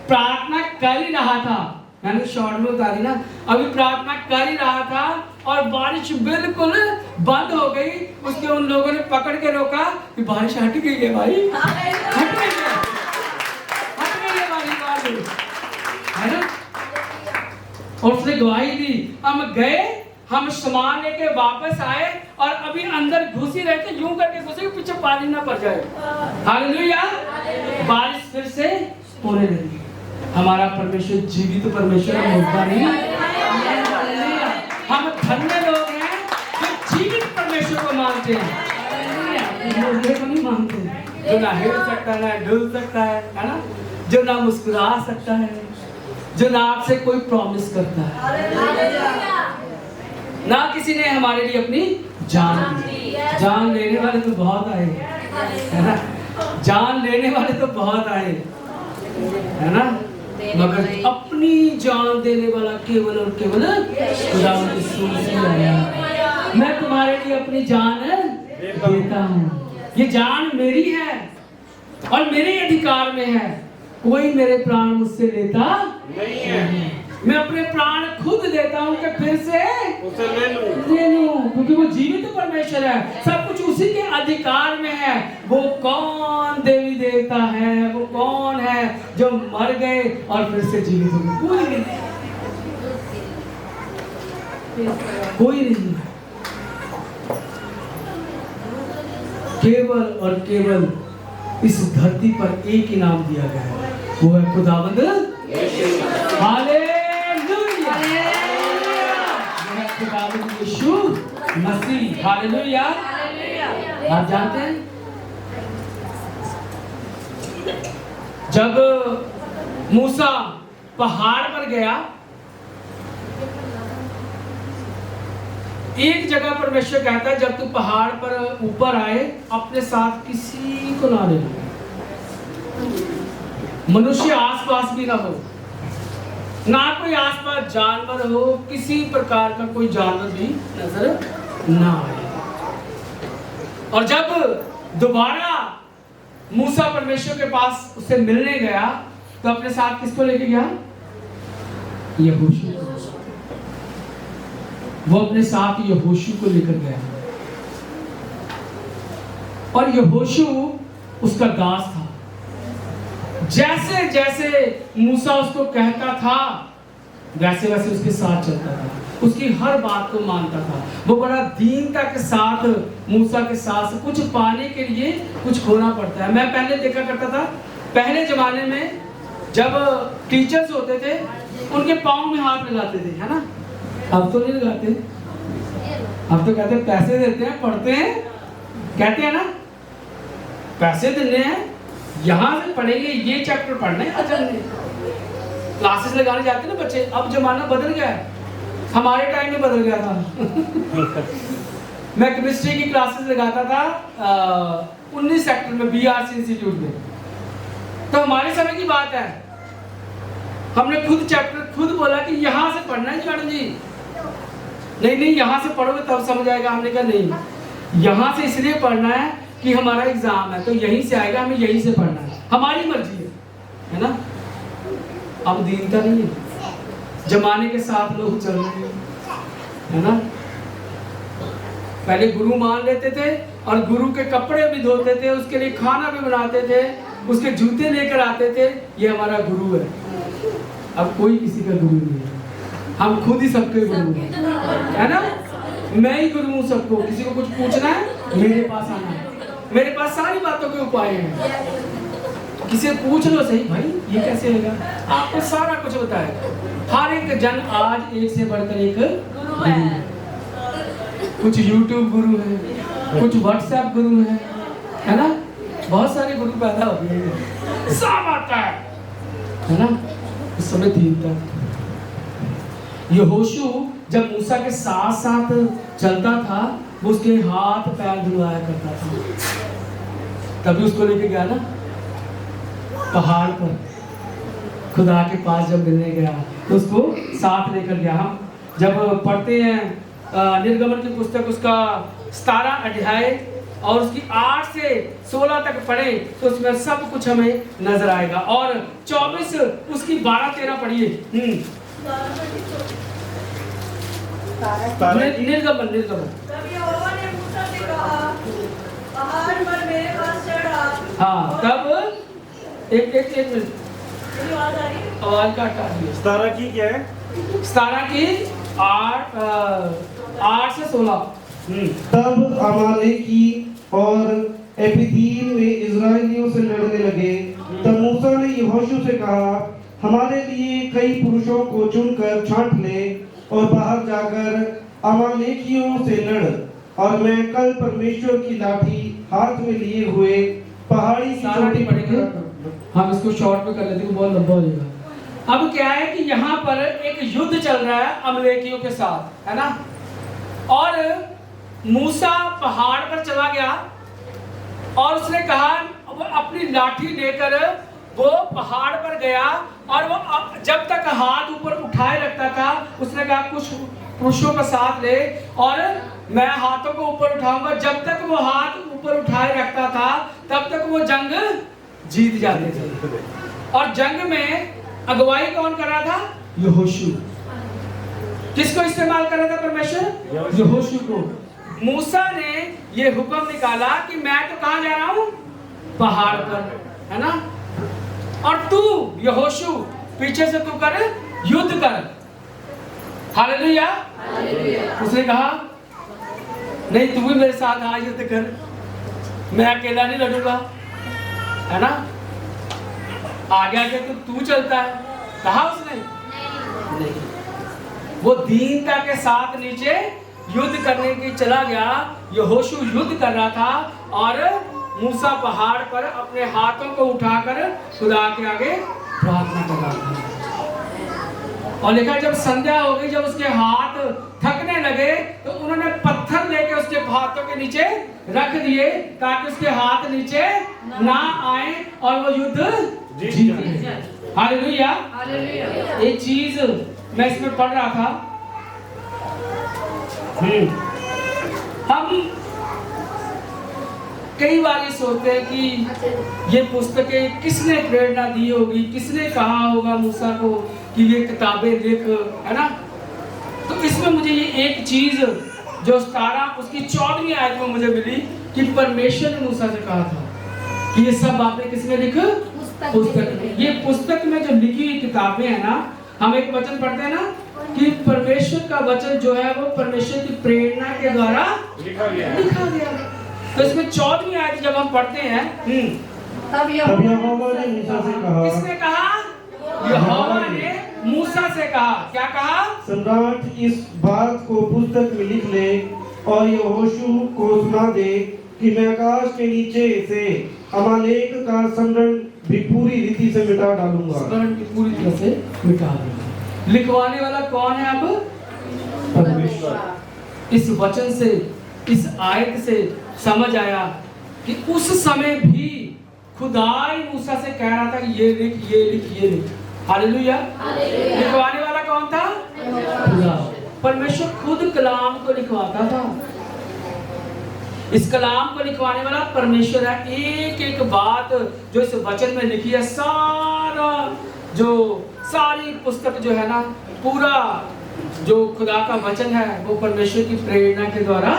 प्रार्थना कर ही रहा था, मैंने शॉर्ट में बता दी ना, अभी प्रार्थना कर ही रहा था और बारिश बिल्कुल बंद हो गई। उसके उन लोगों ने पकड़ के रोका कि बारिश हट गई है भाई, हट गई है, हट गई है बारिश, है ना। और उसने गवाही दी, हम गए, हम सामान लेके वापस आए और अभी अंदर घुस ही रहे थे, यूं करके घुसे कि पीछे पानी ना पड़ जाए। हालेलुया। बारिश फिर से होने लगी। हमारा परमेश्वर जीवित परमेश्वर है, मुर्दा नहीं। हम धन्य लोग हैं जो जीवित परमेश्वर को मानते हैं, मुर्दे को नहीं मानते, जो ना हिल सकता है ना डुल सकता है ना, जो ना मुस्कुरा सकता है, जो ना आपसे कोई प्रॉमिस करता है, ना किसी ने हमारे लिए अपनी जान दी। जान लेने वाले तो बहुत आए, है ना, जान लेने वाले तो बहुत आए, है ना, मगर अपनी जान देने वाला केवल और केवल खुदा यीशु आया। मैं तुम्हारे लिए अपनी जान देता हूँ, ये जान मेरी है और मेरे अधिकार में है, कोई मेरे प्राण मुझसे लेता नहीं है। मैं अपने प्राण खुद देता हूँ कि फिर से उसे ले लूं, क्योंकि वो जीवित परमेश्वर है, सब कुछ उसी के अधिकार में है। वो कौन देवी देवता है, वो कौन है जो मर गए और फिर से जीवित हो गए? कोई नहीं, कोई नहीं। केवल और केवल इस धरती पर एक ही नाम दिया गया है, वो है खुदावंद हालेलुया, खुदावंद यीशु मसीह। हालेलुया। आप जानते हैं जब मूसा पहाड़ पर गया, एक जगह परमेश्वर कहता है जब तू पहाड़ पर ऊपर आए अपने साथ किसी को ना लेना, मनुष्य आसपास भी ना हो, ना कोई आसपास जानवर हो, किसी प्रकार का कोई जानवर भी नजर ना आए। और जब दोबारा मूसा परमेश्वर के पास उससे मिलने गया तो अपने साथ किसको लेके गया? यहोशू। वो अपने साथ यहोशू को लेकर गया और यहोशू उसका दास था। जैसे जैसे मूसा उसको कहता था वैसे वैसे उसके साथ चलता था, उसकी हर बात को मानता था। वो बड़ा दीनता के साथ मूसा के साथ कुछ पाने के लिए कुछ खोना पड़ता है। मैं पहले देखा करता था, पहले जमाने में जब टीचर्स होते थे उनके पाँव में हाथ लगाते थे, है ना। अब तो नहीं लगाते, अब तो कहते हैं पैसे देते हैं पढ़ते हैं, कहते हैं ना पैसे देने हैं, यहाँ से पढ़ेंगे, ये चैप्टर पढ़ने अच्छा क्लासेस लगाने जाते हैं ना बच्चे। अब जमाना बदल गया है, हमारे टाइम में बदल गया था। मैं केमिस्ट्री की क्लासेस लगाता था 19 सेक्टर में BRC इंस्टीट्यूट में। तो हमारे समय की बात है, हमने खुद चैप्टर खुद बोला कि यहाँ से पढ़ना है मैडम जी। नहीं यहाँ से पढ़ोगे तब समझ आएगा। हमने कहा नहीं, यहाँ से इसलिए पढ़ना है कि हमारा एग्जाम है तो यहीं से आएगा, हमें यहीं से पढ़ना है, हमारी मर्जी है ना। अब दीनता नहीं है, जमाने के साथ लोग चल रहे हैं, है ना। पहले गुरु मान लेते थे और गुरु के कपड़े भी धोते थे, उसके लिए खाना भी बनाते थे, उसके जूते लेकर आते थे। ये हमारा गुरु है। अब कोई किसी का गुरु नहीं है, हम खुद ही सबके गुरु हैं, है ना। मैं ही गुरु हूँ सबको। किसी को कुछ पूछना है मेरे पास आना है, मेरे पास सारी बातों के उपाय हैं। किसी से पूछ लो सही, भाई ये कैसे होगा, आपको सारा कुछ बताएगा। हर एक जन आज एक से बढ़कर एक गुरु है। कुछ YouTube गुरु है, कुछ WhatsApp गुरु है ना। बहुत सारे गुरु पैदा हो गए हैं, सब आता है ना। उस समय दीनता यहोशू जब मूसा के साथ साथ चलता था, वो उसके हाथ पैर धुलवाया करता था। तभी उसको लेके गया ना पहाड़ पर, खुदा के पास जब मिलने गया तो उसको साथ लेकर गया। हम जब पढ़ते हैं निर्गमन की पुस्तक, उसका 17 अध्याय और उसकी 8 से 16 तक पढ़े तो उसमें सब कुछ हमें नजर आएगा। और 24 उसकी 12-13 पढ़िए। निर्गमन। तब यहोवा ने मूसा से कहा, पहाड़ पर मेरे पास चढ़ आ। हाँ, तब एक मिनट, मेरी आवाज आ रही है? आवाज का हटा दिया। 17 की क्या है? 17 की 8 से 16। तब अमालेकी और एपिदीम में इजराइलियों से लड़ने लगे। तब मूसा ने यहोशू से कहा, हमारे लिए कई पुरुषों को चुनकर छांट ले और बाहर जाकर अमालेकियों से लड़, और मैं कल परमेश्वर की लाठी हाथ में लिए हुए पहाड़ी की चोटी पर हम इसको शॉर्ट में कर लेते हैं, बहुत लंबा हो जाएगा। अब क्या है कि यहाँ पर एक युद्ध चल रहा है अमलेकियों के साथ, है ना। और मूसा पहाड़ पर चला गया और उसने कहा, वो अपनी लाठी लेकर वो पहाड़ पर गया और वो जब तक हाथ ऊपर उठाए रखता था, उसने कहा कुछ पुरुषों का साथ ले और मैं हाथों को ऊपर उठाऊंगा। जब तक वो हाथ ऊपर उठाए रखता था तब तक वो जंग जीत जाते थे। और जंग में अगुवाई कौन कर रहा था? यहोशू। किसको इस्तेमाल कर रहा था परमेश्वर? यहोशू को। मूसा ने ये हुक्म निकाला कि मैं तो कहां जा रहा हूं? पहाड़ पर, है ना। और तू यहोशू पीछे से तू कर, युद्ध कर। हालेलुया। उसने कहा नहीं, तू भी मेरे साथ आ, युद्ध कर, मैं अकेला नहीं लड़ूंगा, है ना। आगे आगे तो तू चलता है, कहा उसने नहीं। वो दीनता के साथ नीचे युद्ध करने की चला गया। यहोशू युद्ध कर रहा था और मूसा पहाड़ पर अपने हाथों को उठाकर खुदा के आगे प्रार्थना कर रहा था। और लिखा जब संध्या हो गई, जब उसके हाथ थकने लगे तो उन्होंने पत्थर लेके उसके हाथों के नीचे रख दिए ताकि उसके हाथ नीचे ना आए और वो युद्ध जीत गए। हालेलुया। एक चीज मैं इसमें पढ़ रहा था, हम कई बार ये सोचते हैं कि ये पुस्तकें किसने प्रेरणा दी होगी, किसने कहा होगा मूसा को कि ये किताबें लिख, है ना। तो इसमें मुझे ये एक चीज जो 17 उसकी 14वीं आयत में मुझे मिली कि परमेश्वर ने मूसा से कहा था कि ये सब बातें किसमें लिख? पुस्तक में। ये पुस्तक में जो लिखी हुई किताबें हैं ना, हम एक वचन पढ़ते हैं ना कि परमेश्वर का वचन जो है वो परमेश्वर की प्रेरणा के द्वारा लिखा गया। तो इसमें 14वीं आयत जब हम पढ़ते हैं, तब यहोवा ने मूसा से कहा, किसने कहा? यहोवा ने मूसा से कहा। क्या कहा? सम्राट इस बात को पुस्तक में लिख ले और यहोशू को सुना दे कि मैं आकाश के नीचे से अमालेक का संरक्षण भी पूरी रीति से मिटा डालूंगा। संरक्षण की पूरी तरह से मिटा दूंगा। लिखवाने वाला कौन है? अब परमेश्वर। इस वचन से, इस आयत से समझ आया कि उस समय भी खुदाई मूसा से कह रहा था कि ये लिख, ये लिख, ये लिख। हालेलुया। लिखवाने वाला कौन था? खुदा। परमेश्वर खुद कलाम को लिखवाता था। इस कलाम को लिखवाने वाला परमेश्वर है। एक एक बात जो इस वचन में लिखी है, सारी पुस्तक जो है ना, पूरा जो खुदा का वचन है वो परमेश्वर की प्रेरणा के द्वारा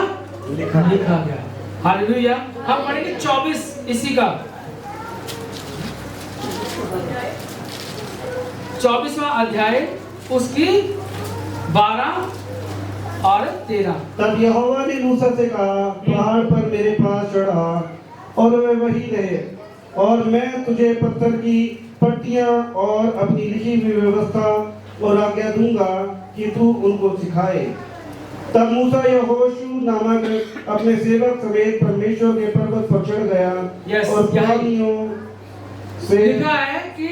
लिखा गया। हालेलुया। हम पढ़ेंगे 24 इसी का 24वां अध्याय उसकी 12 और 13। तब यहोवा ने मूसा से कहा, पहाड़ पर मेरे पास चढ़ा और वे वहीं रहे, और मैं तुझे पत्थर की पट्टियां और अपनी लिखी हुई व्यवस्था और आज्ञा दूंगा कि तू उनको सिखाए। तब मूसा यहोशू नामक अपने सेवक समेत परमेश्वर के पर्वत पर चढ़ गया Yes, और पुरानियों से लिखा है कि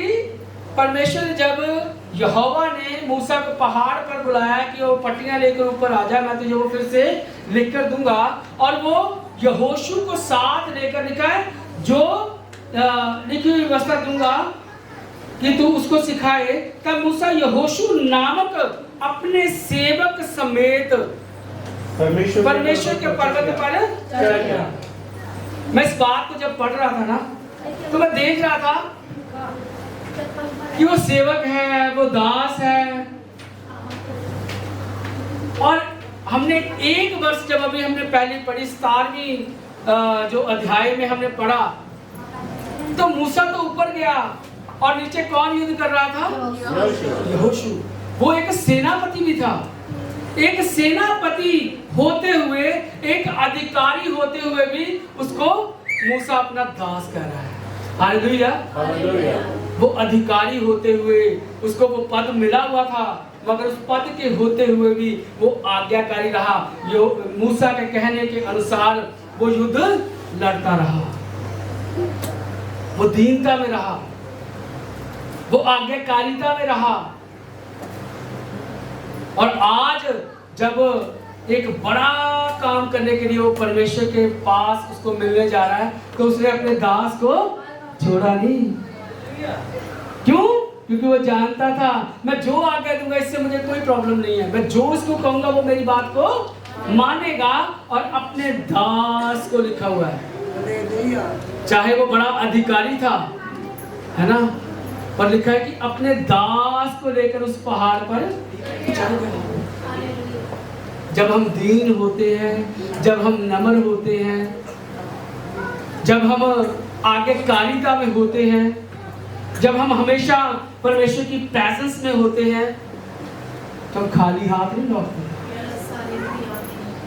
परमेश्वर ने जब यहोवा ने मूसा को पहाड़ पर बुलाया कि वो पट्टियां लेकर ऊपर आ जा, मैं तुझे वो फिर से लिख कर दूंगा, और वो यहोशू को साथ लेकर लिखा है जो लिखी हुई व्यवस्था दूंगा कि तू उसको सिखाए। तब मूसा यहोशू नामक अपने सेवक समेत परमेश्वर के पर्वत पर चढ़ गया। मैं इस बात को जब पढ़ रहा था ना, तो मैं देख रहा था कि वो सेवक है, वो दास है, और हमने एक वर्ष जब अभी हमने पहले पढ़ी 17वीं जो अध्याय में हमने पढ़ा, तो मूसा तो ऊपर गया और नीचे कौन युद्ध कर रहा था? यहोशू। वो एक सेनापति भी था। एक सेनापति होते हुए, एक अधिकारी होते हुए भी उसको मूसा अपना दास कह रहा है। हालेलुया। वो अधिकारी होते हुए उसको वो पद मिला हुआ था, मगर उस पद के होते हुए भी वो आज्ञाकारी रहा। यो मूसा के कहने के अनुसार वो युद्ध लड़ता रहा, वो दीनता में रहा, वो आज्ञाकारिता में रहा। और आज जब एक बड़ा काम करने के लिए वो परमेश्वर के पास उसको मिलने जा रहा है, तो उसने अपने दास को छोड़ा नहीं। क्यों? क्योंकि वो जानता था मैं जो आज्ञा दूंगा इससे मुझे कोई प्रॉब्लम नहीं है, मैं जो उसको कहूंगा वो मेरी बात को मानेगा। और अपने दास को लिखा हुआ है, चाहे वो बड़ा अधिकारी था, है ना, पर लिखा है कि अपने दास को लेकर उस पहाड़ पर चढ़ गया। जब हम दीन होते हैं, जब हम नम्र होते हैं, जब हम आज्ञाकारिता में होते हैं, जब हम हमेशा परमेश्वर की प्रेजेंस में होते हैं, तो हम खाली हाथ नहीं लौटते,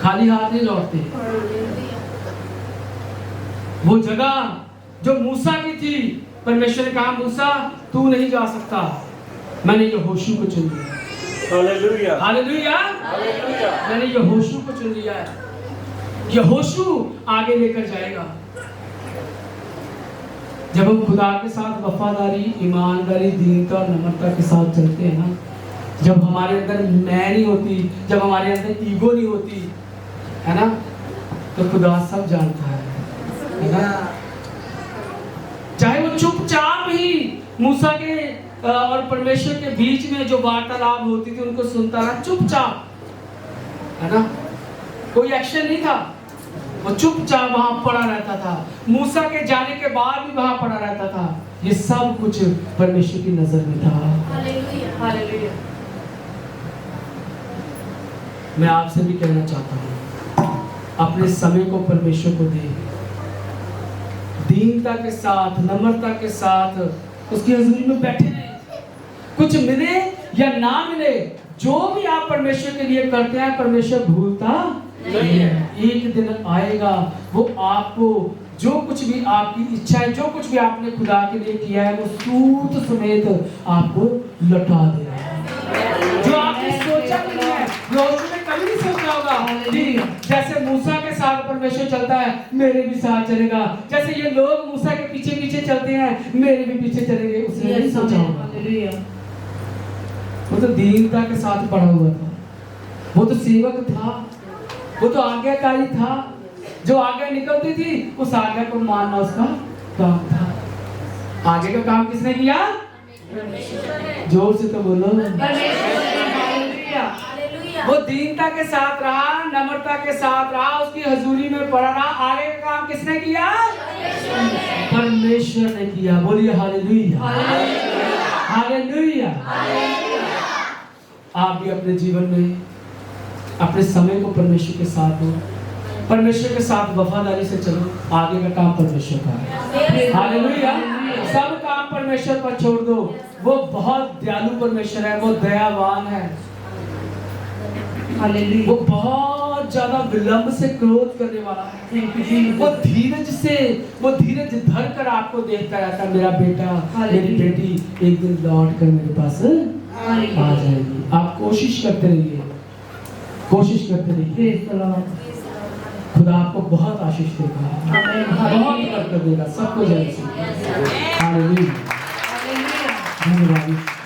खाली हाथ नहीं लौटते। वो जगह जो मूसा की थी, परमेश्वर ने कहा मूसा तू नहीं जा सकता, मैंने यहोशू को चुन लिया। हालेलुया। हालेलुया। मैंने यहोशू को चुन लिया है। यहोशू आगे लेकर जाएगा। जब हम खुदा के साथ वफादारी, ईमानदारी, दीनता और नम्रता के साथ चलते हैं ना, जब हमारे अंदर मैं नहीं होती, जब हमारे अंदर ईगो नहीं होती, है ना, तो खुदा सब जानता है ना। चाहे वो चुपचाप ही मूसा के और परमेश्वर के बीच में जो वार्तालाप होती थी उनको सुनता रहा, चुपचाप, है ना, कोई एक्शन नहीं था, वो चुपचाप वहां पड़ा रहता था। मूसा के जाने के बाद भी वहां पड़ा रहता था। ये सब कुछ परमेश्वर की नजर में था। हालेलुया। मैं आपसे भी कहना चाहता हूँ, अपने समय को परमेश्वर को दे, दीनता के साथ, नम्रता के साथ उसकी हजूरी में बैठे रहे। कुछ मिले या ना मिले, जो भी आप परमेश्वर के लिए करते हैं, परमेश्वर भूलता नहीं है। एक दिन आएगा वो आपको जो कुछ भी आपकी इच्छा है, जो कुछ भी आपने खुदा के लिए किया है, वो सूत समेत आपको लौटा देगा। जो आपने सोचा नहीं है, यहोशू ने कभी नहीं सोचा होगा कि जैसे मूसा के साथ परमेश्वर चलता है, मेरे भी साथ चलेगा, जैसे ये लोग मूसा के पीछे पीछे चलते हैं, मेरे भी पीछे चलेंगे, उसने नहीं सोचा होगा। वो तो दीनता के साथ पड़ा हुआ था, वो तो सेवक था, वो तो आज्ञाकारी था। जो आज्ञा निकलती थी उस आज्ञा को मानना उसका काम था। आगे का काम किसने किया? जोर से तो बोलो। वो दीनता के साथ रहा, नम्रता के साथ रहा, उसकी हजूरी में पड़ा रहा। आगे का काम किसने किया? परमेश्वर ने किया। बोलिए हालेलुया, हालेलुया। आप भी अपने जीवन में अपने समय को परमेश्वर के साथ दो, परमेश्वर के साथ वफादारी से चलो, आगे का काम परमेश्वर का है। हालेलुया। सब काम परमेश्वर पर छोड़ दो। वो बहुत दयालु परमेश्वर है, वो दयावान है, हालेलुया। वो बहुत ज्यादा विलंब से क्रोध करने वाला है। Thank you Jesus. वो धीरज धर कर आपको देखता रहता है, मेरा बेटा मेरी बेटी एक दिन लौट कर मेरे पास आ जाएगी। आप कोशिश करते रहिए, कोशिश करते रहिए। Praise the Lord. खुदा आपको बहुत आशीष देगा, बहुत बरकत देगा, सबको जय से। हालेलुया। हालेलुया। धन्यवाद।